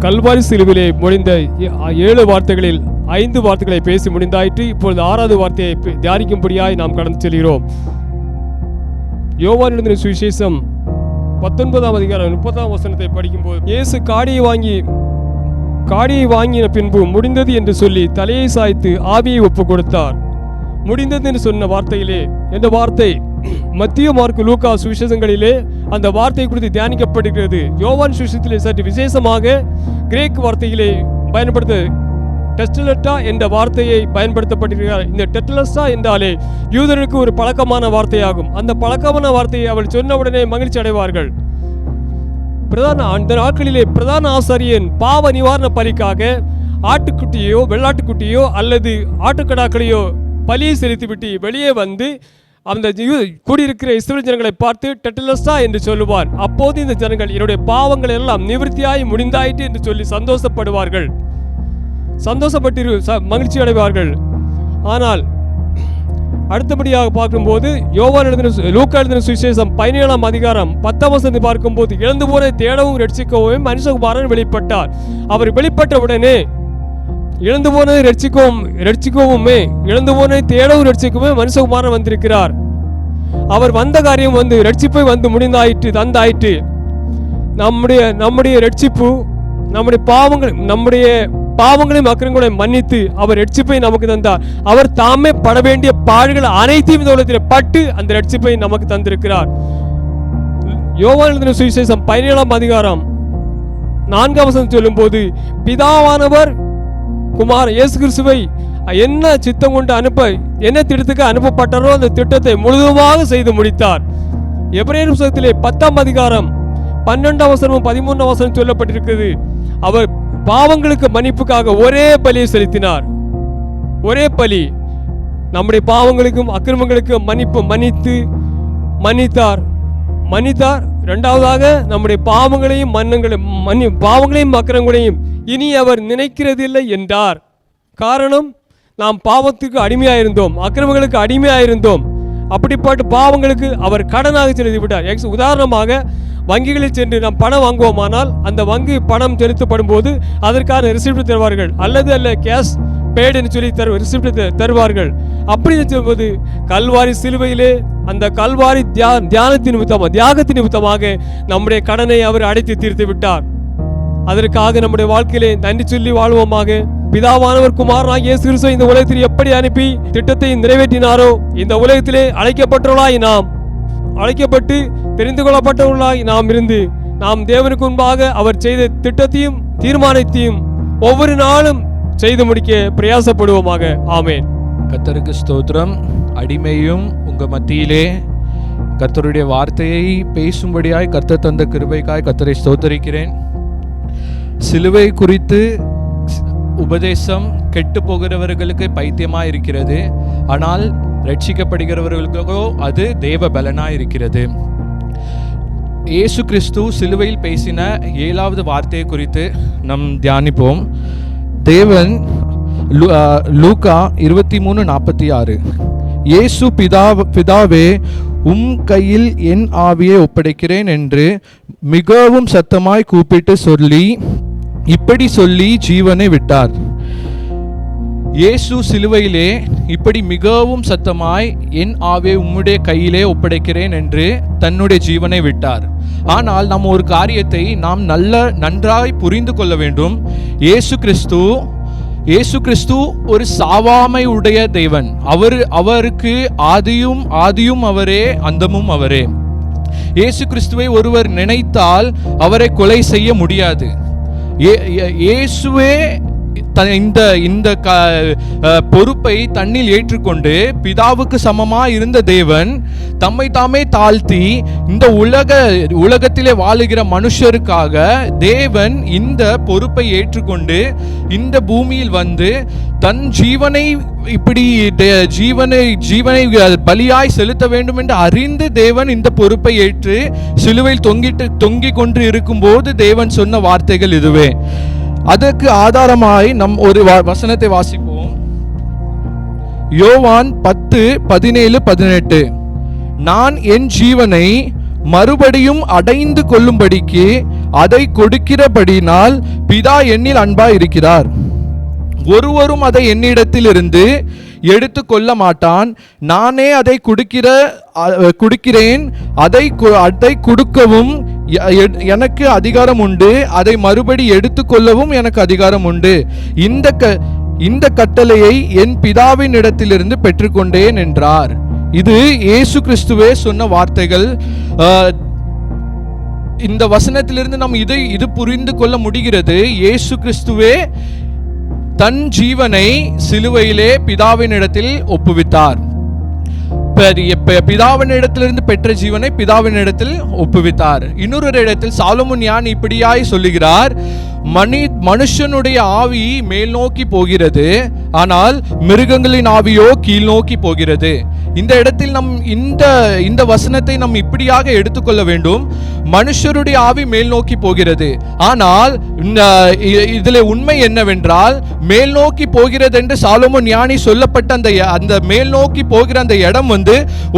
கல்வாரி சிலுவிலே முடிந்த 7 வார்த்தைகளில் 5 வார்த்தைகளை பேசி முடிந்தாயிற்று. இப்பொழுது 6வது வார்த்தையை தியானிக்கும்படியாய் நாம் கடந்து செல்கிறோம். யோவான் எழுதின சுவிசேஷம் 19ஆம் அதிகாரம் 30ஆம் வசனத்தை படிக்கும்போது, இயேசு காடியை வாங்கின பின்பு முடிந்தது என்று சொல்லி தலையை சாய்த்து ஆவியை ஒப்பு கொடுத்தார். முடிந்தது என்று சொன்ன வார்த்தையிலே இந்த வார்த்தை மத்திய மார்க்கு லூக்கா சுவிசேஷங்களிலே அந்த வார்த்தை குறித்து தியானிக்கப்படுகிறது. யோவான் சுவிசேஷத்திலே சற்று விசேஷமாக கிரேக் வார்த்தையிலே பயன்படுத்த டெஸ்டலட்டா என்ற வார்த்தையை பயன்படுத்தப்பட்டிருக்கிறார். இந்த டெட்லஸ்டா என்றாலே யூதருக்கு ஒரு பழக்கமான வார்த்தையாகும். அந்த பழக்கமான வார்த்தையை அவள் சொன்ன உடனே மகிழ்ச்சி அடைவார்கள். அந்த நாட்களிலே பிரதான ஆசாரியன் பாவ நிவாரண பலிக்காக ஆட்டுக்குட்டியோ வெள்ளாட்டுக்குட்டியோ அல்லது ஆட்டுக்கடாக்களையோ பலியை செலுத்திவிட்டு வெளியே வந்து அந்த கூடியிருக்கிற இஸ்ரவேல் ஜனங்களை பார்த்து டெட்லஸ்டா என்று சொல்லுவார். அப்போது இந்த ஜனங்கள் என்னுடைய பாவங்கள் எல்லாம் நிவர்த்தியாய் முடிந்தாயிற்று என்று சொல்லி சந்தோஷப்படுவார்கள், மகிழ்ச்சி அடைவார்கள். ஆனால் அடுத்தபடியாக பார்க்கும்போது யோவான் எழுதின லூக்கா எழுதின சுவிசேஷம் 17ஆம் அதிகாரம் 10ஆம் வசனத்தை பார்க்கும்போது இழந்து போன தேடவும் ரட்சிக்கவும் மனுஷகுமாரன் வெளிப்பட்டார். அவர் வெளிப்பட்ட உடனே இழந்து போனதை ரட்சிக்கவுமே இழந்து போனதை தேடவும் ரட்சிக்கவுமே மனுஷகுமாரன் வந்திருக்கிறார். அவர் வந்த காரியம் வந்து ரட்சிப்பை வந்து முடிந்தாயிற்று, தந்தாயிற்று. நம்முடைய ரட்சிப்பு நம்முடைய பாவங்களையும் அக்கிரங்களையும் மன்னித்து அவர் ரட்சிப்பை நமக்கு தந்தார். அவர் தாமே பட வேண்டிய பாடுகள் அனைத்தையும் இந்த உலகத்தில் பட்டு அந்த ரட்சிப்பை நமக்கு தந்திருக்கிறார். யோவான் எழுதின சுவிசேஷம் 17ஆம் அதிகாரம் 4ஆம் வசனம் சொல்லும் போது பிதாவானவர் குமாரன் இயேசு கிறிஸ்துவை என்ன சித்தம் கொண்டு என்ன திட்டத்துக்கு அனுப்பப்பட்டாரோ அந்த திட்டத்தை முழுதுமாக செய்து முடித்தார். எபிரேயர் புத்தகத்திலே 10ஆம் அதிகாரம் 12ஆம் வசனமும் 13ஆம் வசனம் சொல்லப்பட்டிருக்கிறது. அவர் பாவங்களுக்கு மன்னிப்புக்காக ஒரே பலியை செலுத்தினார். ஒரே பலி நம்முடைய பாவங்களுக்கும் அக்கிரமங்களுக்கும் மன்னித்தார். இரண்டாவதாக நம்முடைய பாவங்களையும் பாவங்களையும் அக்கிரமங்களையும் இனி அவர் நினைக்கிறதில்லை என்றார். காரணம், நாம் பாவத்துக்கு அடிமையாயிருந்தோம், அக்கிரமங்களுக்கு அடிமையாயிருந்தோம். அப்படிப்பட்ட பாவங்களுக்கு அவர் கடனாக செலுத்தி விட்டார். உதாரணமாக வங்கிகளில் சென்று நாம் பணம் வாங்குவோமானால் அந்த வங்கி பணம் செலுத்தப்படும் போது அதற்கான ரிசிப்ட் தருவார்கள், அல்லது கேஷ் பேட் என்று சொல்லி ரிசிப்ட் தருவார்கள். அப்படி சொல்வது கல்வாரி சிலுவையிலே அந்த கல்வாரி தியாகத்தின் நிமித்தமாக நம்முடைய கடனை அவர் அடைத்து தீர்த்து விட்டார். அதற்காக நம்முடைய வாழ்க்கையிலே நன்றி சொல்லி வாழ்வோமாக. பிதாவானவர் குமாரனாகிய இயேசு கிறிஸ்துவை இந்த உலகத்தில் எப்படி அனுப்பி திட்டத்தை நிறைவேற்றினாரோ இந்த உலகத்திலே அழைக்கப்பட்டு தெரிந்து கொள்ளப்பட்டவர்களாய் நாம் இருந்து நாம் தேவனுக்கு முன்பாக அவர் செய்த திட்டத்தையும் தீர்மானத்தையும் ஒவ்வொரு நாளும் செய்து முடிக்க பிரயாசப்படுவோமாக. ஆமென். கர்த்தருக்கு ஸ்தோத்திரம். அடிமையும் உங்க மத்தியிலே கர்த்தருடைய வார்த்தையை பேசும்படியாய் கர்த்தர் தந்த கிருபைக்காய் கர்த்தரை ஸ்தோத்தரிக்கிறேன். சிலுவை குறித்து உபதேசம் கெட்டு போகிறவர்களுக்கு பைத்தியமாக இருக்கிறது, ஆனால் ரட்சிக்கப்படுகிறவர்களுக்கோ அது தேவ பலனாய் இருக்கிறது. இயேசு கிறிஸ்து சிலுவையில் பேசின 7வது வார்த்தையை குறித்து நாம் தியானிப்போம். தேவன் லூக்கா 23:46 இயேசு பிதாவே கையில் என் ஆவியை ஒப்படைக்கிறேன் என்று மிகவும் சத்தமாய் கூப்பிட்டு இப்படி சொல்லி ஜீவனை விட்டார். இயேசு சிலுவையிலே இப்படி மிகவும் சத்தமாய் என் ஆவியை உம்முடைய கையிலே ஒப்படைக்கிறேன் என்று தன்னுடைய ஜீவனை விட்டார். ஆனால் நாம் ஒரு காரியத்தை நாம் நன்றாய் புரிந்து கொள்ள வேண்டும். இயேசு கிறிஸ்து ஒரு சாவாமை உடைய தேவன். அவருக்கு ஆதியும் அவரே, அந்தமும் அவரே. இயேசு கிறிஸ்துவை ஒருவர் நினைத்தால் அவரை கொலை செய்ய முடியாது. இயேசுவே இந்த பொறுப்பை தன்னில் ஏற்றுக்கொண்டு பிதாவுக்கு சமமா இருந்த தேவன் தம்மை தாமே தாழ்த்தி இந்த உலகத்திலே வாழுகிற மனுஷருக்காக தேவன் இந்த பொறுப்பை ஏற்றுக்கொண்டு இந்த பூமியில் வந்து தன் ஜீவனை பலியாய் செலுத்த வேண்டும் என்று அறிந்து தேவன் இந்த பொறுப்பை ஏற்று சிலுவையில் தொங்கிக் கொண்டு இருக்கும் போது தேவன் சொன்ன வார்த்தைகள் இதுவே. அதற்கு ஆதாரமாய் நம் ஒரு வசனத்தை வாசிப்போம். யோவான் 10:17-18 நான் என் ஜீவனை மறுபடியும் அடைந்து கொள்ளும்படிக்கு அதை கொடுக்கிறபடினால் பிதா என்னில் அன்பாய் இருக்கிறார். ஒருவரும் அதை என்னிடத்தில் இருந்து எடுத்து கொள்ள மாட்டான். நானே அதை கொடுக்கிறேன். அதை கொடுக்கவும் எனக்கு அதிகாரம் உண்டு. அதை மறுபடி எடுத்துக்கொள்ளவும் எனக்கு அதிகாரம் உண்டு. இந்த கட்டளையை என் பிதாவின் இடத்திலிருந்து பெற்றுக்கொண்டேன் என்றார். இது இயேசு கிறிஸ்துவே சொன்ன வார்த்தைகள். இந்த வசனத்திலிருந்து நாம் இது புரிந்து கொள்ள முடிகிறது. இயேசு கிறிஸ்துவே தன் ஜீவனை சிலுவையிலே பிதாவின் இடத்தில் ஒப்புவித்தார். பிதாவின் இடத்திலிருந்து பெற்ற ஜீவனை பிதாவின் இடத்தில் ஒப்புவித்தார். இன்னொரு இடத்தில் சாலமோன் ஞானி இப்படியாய் சொல்லுகிறார், மனுஷனுடைய ஆவி மேல் நோக்கி போகிறது, ஆனால் மிருகங்களின் ஆவியோ கீழ் நோக்கி போகிறது. இந்த இடத்தில் நம் இந்த வசனத்தை நாம் இப்படியாக எடுத்துக்கொள்ள வேண்டும். மனுஷருடைய ஆவி மேல் நோக்கி போகிறது, ஆனால் இதில் உண்மை என்னவென்றால் மேல் நோக்கி போகிறது என்று சாலமோன் ஞானி சொல்லப்பட்ட அந்த மேல் நோக்கி போகிற அந்த இடம்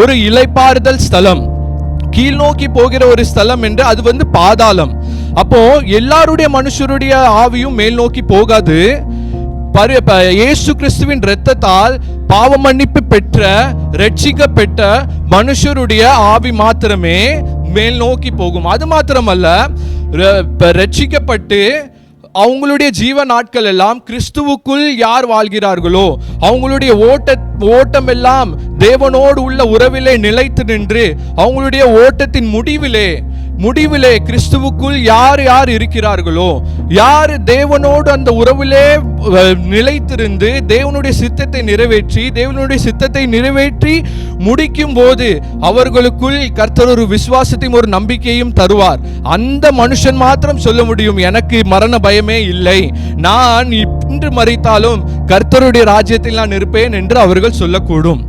ஒரு இளைப்பாறுதல் ஸ்தலம், கீழ் நோக்கி போகிற ஒரு ஸ்தலம் என்று அது பாதாளம். அப்போ எல்லாருடைய மனுஷருடைய ஆவியும் மேல் நோக்கி போகாது. இயேசு கிறிஸ்துவின் இரத்தத்தால் பாவ மன்னிப்பு பெற்ற ரட்சிக்கப்பட்ட மனுஷருடைய ஆவி மாத்திரமே மேல் நோக்கி போகும். அது மாத்திரமல்ல, ரட்சிக்கப்பட்டு அவங்களுடைய ஜீவ நாட்கள் எல்லாம் கிறிஸ்துவுக்குள் யார் வாழ்கிறார்களோ அவங்களுடைய ஓட்டம் எல்லாம் தேவனோடு உள்ள உறவிலே நிலைத்து நின்று அவங்களுடைய ஓட்டத்தின் முடிவிலே கிறிஸ்துவுக்குள் யார் இருக்கிறார்களோ, யார் தேவனோடு அந்த உறவிலே நிலைத்திருந்து தேவனுடைய சித்தத்தை நிறைவேற்றி முடிக்கும் போது அவர்களுக்குள் கர்த்தர் ஒரு விசுவாசத்தையும் ஒரு நம்பிக்கையும் தருவார். அந்த மனுஷன் மாத்திரம் சொல்ல முடியும், எனக்கு மரண பயமே இல்லை, நான் இன்று மரித்தாலும் கர்த்தருடைய ராஜ்யத்தில் நான் இருப்பேன் என்று அவர்கள் சொல்லக்கூடும்.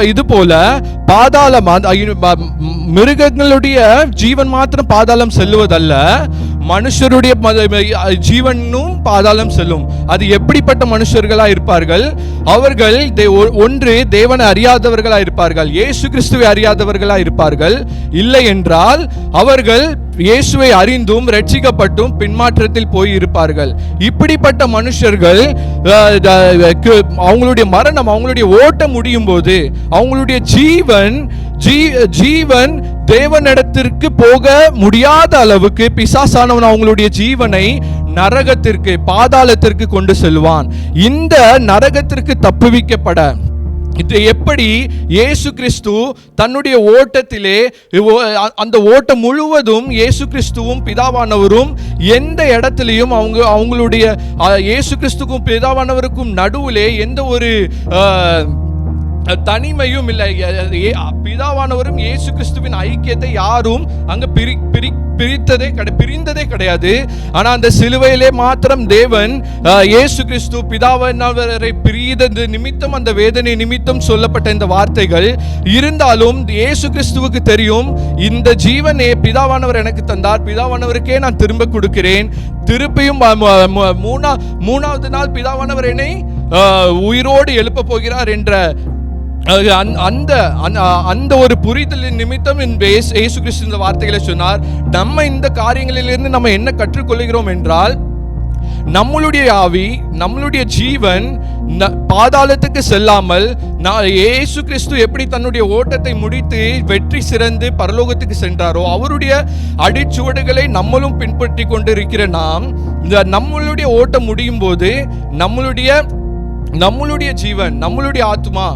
இது போல பாதாளம், மிருகங்களுடைய ஜீவன் மாத்திரம் பாதாளம் செல்லுவதல்ல, மனுஷருடைய ஜீவனும் பாதாளம் செல்லும். அது எப்படிப்பட்ட மனுஷர்களா இருப்பார்கள்? அவர்கள் ஒன்று தேவனை அறியாதவர்களா இருப்பார்கள், இயேசு கிறிஸ்துவை அறியாதவர்களா இருப்பார்கள். இல்லை என்றால் அவர்கள் இயேசுவை அறிந்தும் ரட்சிக்கப்பட்டும் பின்மாற்றத்தில் போய் இருப்பார்கள். இப்படிப்பட்ட மனுஷர்கள் அவங்களுடைய மரணம், அவங்களுடைய ஓட்டம் முடியும் போது அவங்களுடைய ஜீவன் தேவனிடத்திற்கு போக முடியாத அளவுக்கு பிசாசானவன் அவங்களுடைய ஜீவனை நரகத்திற்கு, பாதாளத்திற்கு கொண்டு செல்வான். இந்த நரகத்திற்கு தப்புவிக்கப்பட இது எப்படி இயேசு கிறிஸ்து தன்னுடைய ஓட்டத்திலே, அந்த ஓட்டம் முழுவதும் இயேசு கிறிஸ்துவும் பிதாவானவரும் எந்த இடத்திலையும் அவங்களுடைய இயேசு கிறிஸ்துக்கும் பிதாவானவருக்கும் நடுவிலே எந்த ஒரு தனிமையும் இல்லை. பிதாவானவரும் இயேசு கிறிஸ்துவின் ஐக்கியத்தை யாரும் அங்க பிரிந்ததே கிடையாது. ஆனா அந்த சிலுவையிலே மாத்திரம் தேவன் இயேசு கிறிஸ்து பிதாவானவரை பிரிந்தது நிமித்தம், அந்த வேதனை நிமித்தம் சொல்லப்பட்ட இந்த வார்த்தைகள் இருந்தாலும் இயேசு கிறிஸ்துவுக்கு தெரியும், இந்த ஜீவனை பிதாவானவர் எனக்கு தந்தார், பிதாவானவருக்கே நான் திரும்ப கொடுக்கிறேன். திருப்பியும் மூணாவது நாள் பிதாவானவர் என்னை உயிரோடு எழுப்ப போகிறார் என்ற அந்த ஒரு புரிதலின் நிமித்தம் இயேசு கிறிஸ்து இந்த வார்த்தைகளை சொன்னார். நம்ம இந்த காரியங்களிலிருந்து நம்ம என்ன கற்றுக்கொள்கிறோம் என்றால், நம்மளுடைய ஆவி, நம்மளுடைய ஜீவன் பாதாளத்துக்கு செல்லாமல் இயேசு கிறிஸ்து எப்படி தன்னுடைய ஓட்டத்தை முடித்து வெற்றி சிறந்து பரலோகத்துக்கு சென்றாரோ அவருடைய அடிச்சுவடுகளை நம்மளும் பின்பற்றி கொண்டு இருக்கிற நாம், நம்மளுடைய ஓட்டம் முடியும் போது நம்மளுடைய ஜீவன், நம்மளுடைய ஆத்மா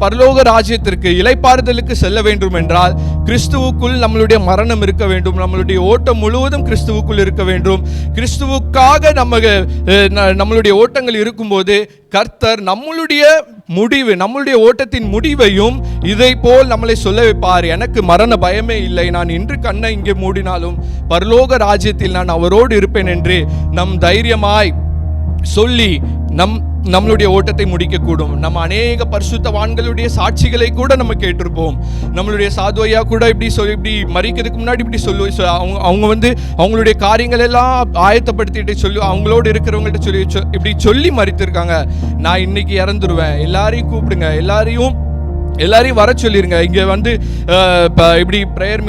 பரலோக ராஜ்யத்திற்கு இளைப்பாறுதலுக்கு செல்ல வேண்டும் என்றால் கிறிஸ்துவுக்குள் நம்மளுடைய மரணம் இருக்க வேண்டும், நம்மளுடைய ஓட்டம் முழுவதும் கிறிஸ்துவுக்குள் இருக்க வேண்டும். கிறிஸ்துவுக்காக நம்மளுடைய ஓட்டங்கள் இருக்கும்போது கர்த்தர் நம்மளுடைய ஓட்டத்தின் முடிவையும் இதை போல் நம்மளை சொல்ல வைப்பார். எனக்கு மரண பயமே இல்லை, நான் இன்று கண்ணை இங்கே மூடினாலும் பரலோக ராஜ்யத்தில் நான் அவரோடு இருப்பேன் என்று நம் தைரியமாய் சொல்லி நம்மளுடைய ஓட்டத்தை முடிக்கக்கூடும். நம்ம அநேக பரிசுத்தவான்களுடைய சாட்சிகளை கூட நம்ம கேட்டிருப்போம். நம்மளுடைய சாதுவையா கூட இப்படி மறிக்கிறதுக்கு முன்னாடி இப்படி அவங்க அவங்களுடைய காரியங்கள் எல்லாம் ஆயத்தப்படுத்திட்டு சொல்லி அவங்களோடு இருக்கிறவங்கள்ட்ட இப்படி சொல்லி மறித்திருக்காங்க. நான் இன்னைக்கு இறந்துருவேன், எல்லாரையும் கூப்பிடுங்க, எல்லாரையும் வர சொல்லிருங்க, இங்க இப்படி ப்ரேயர்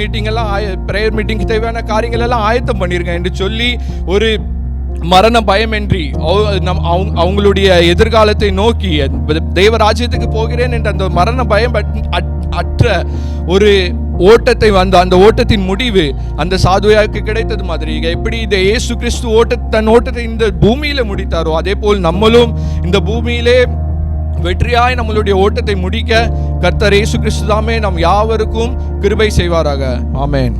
மீட்டிங்க்கு தேவையான காரியங்கள் எல்லாம் ஆயத்தம் பண்ணிருங்க என்று சொல்லி ஒரு மரண பயமின்றி அவங்களுடைய எதிர்காலத்தை நோக்கி தேவராஜ்யத்துக்கு போகிறேன் என்ற அந்த மரண பயம் அற்ற ஒரு ஓட்டத்தை அந்த ஓட்டத்தின் முடிவு அந்த சாதுயாவுக்கு கிடைத்தது மாதிரி எப்படி இந்த இயேசு கிறிஸ்து தன் ஓட்டத்தை இந்த பூமியில முடித்தாரோ, அதே போல் நம்மளும் இந்த பூமியிலே வெற்றியாய் நம்மளுடைய ஓட்டத்தை முடிக்க கர்த்தர் இயேசு கிறிஸ்து தாமே நம் யாவருக்கும் கிருபை செய்வாராக. ஆமென்.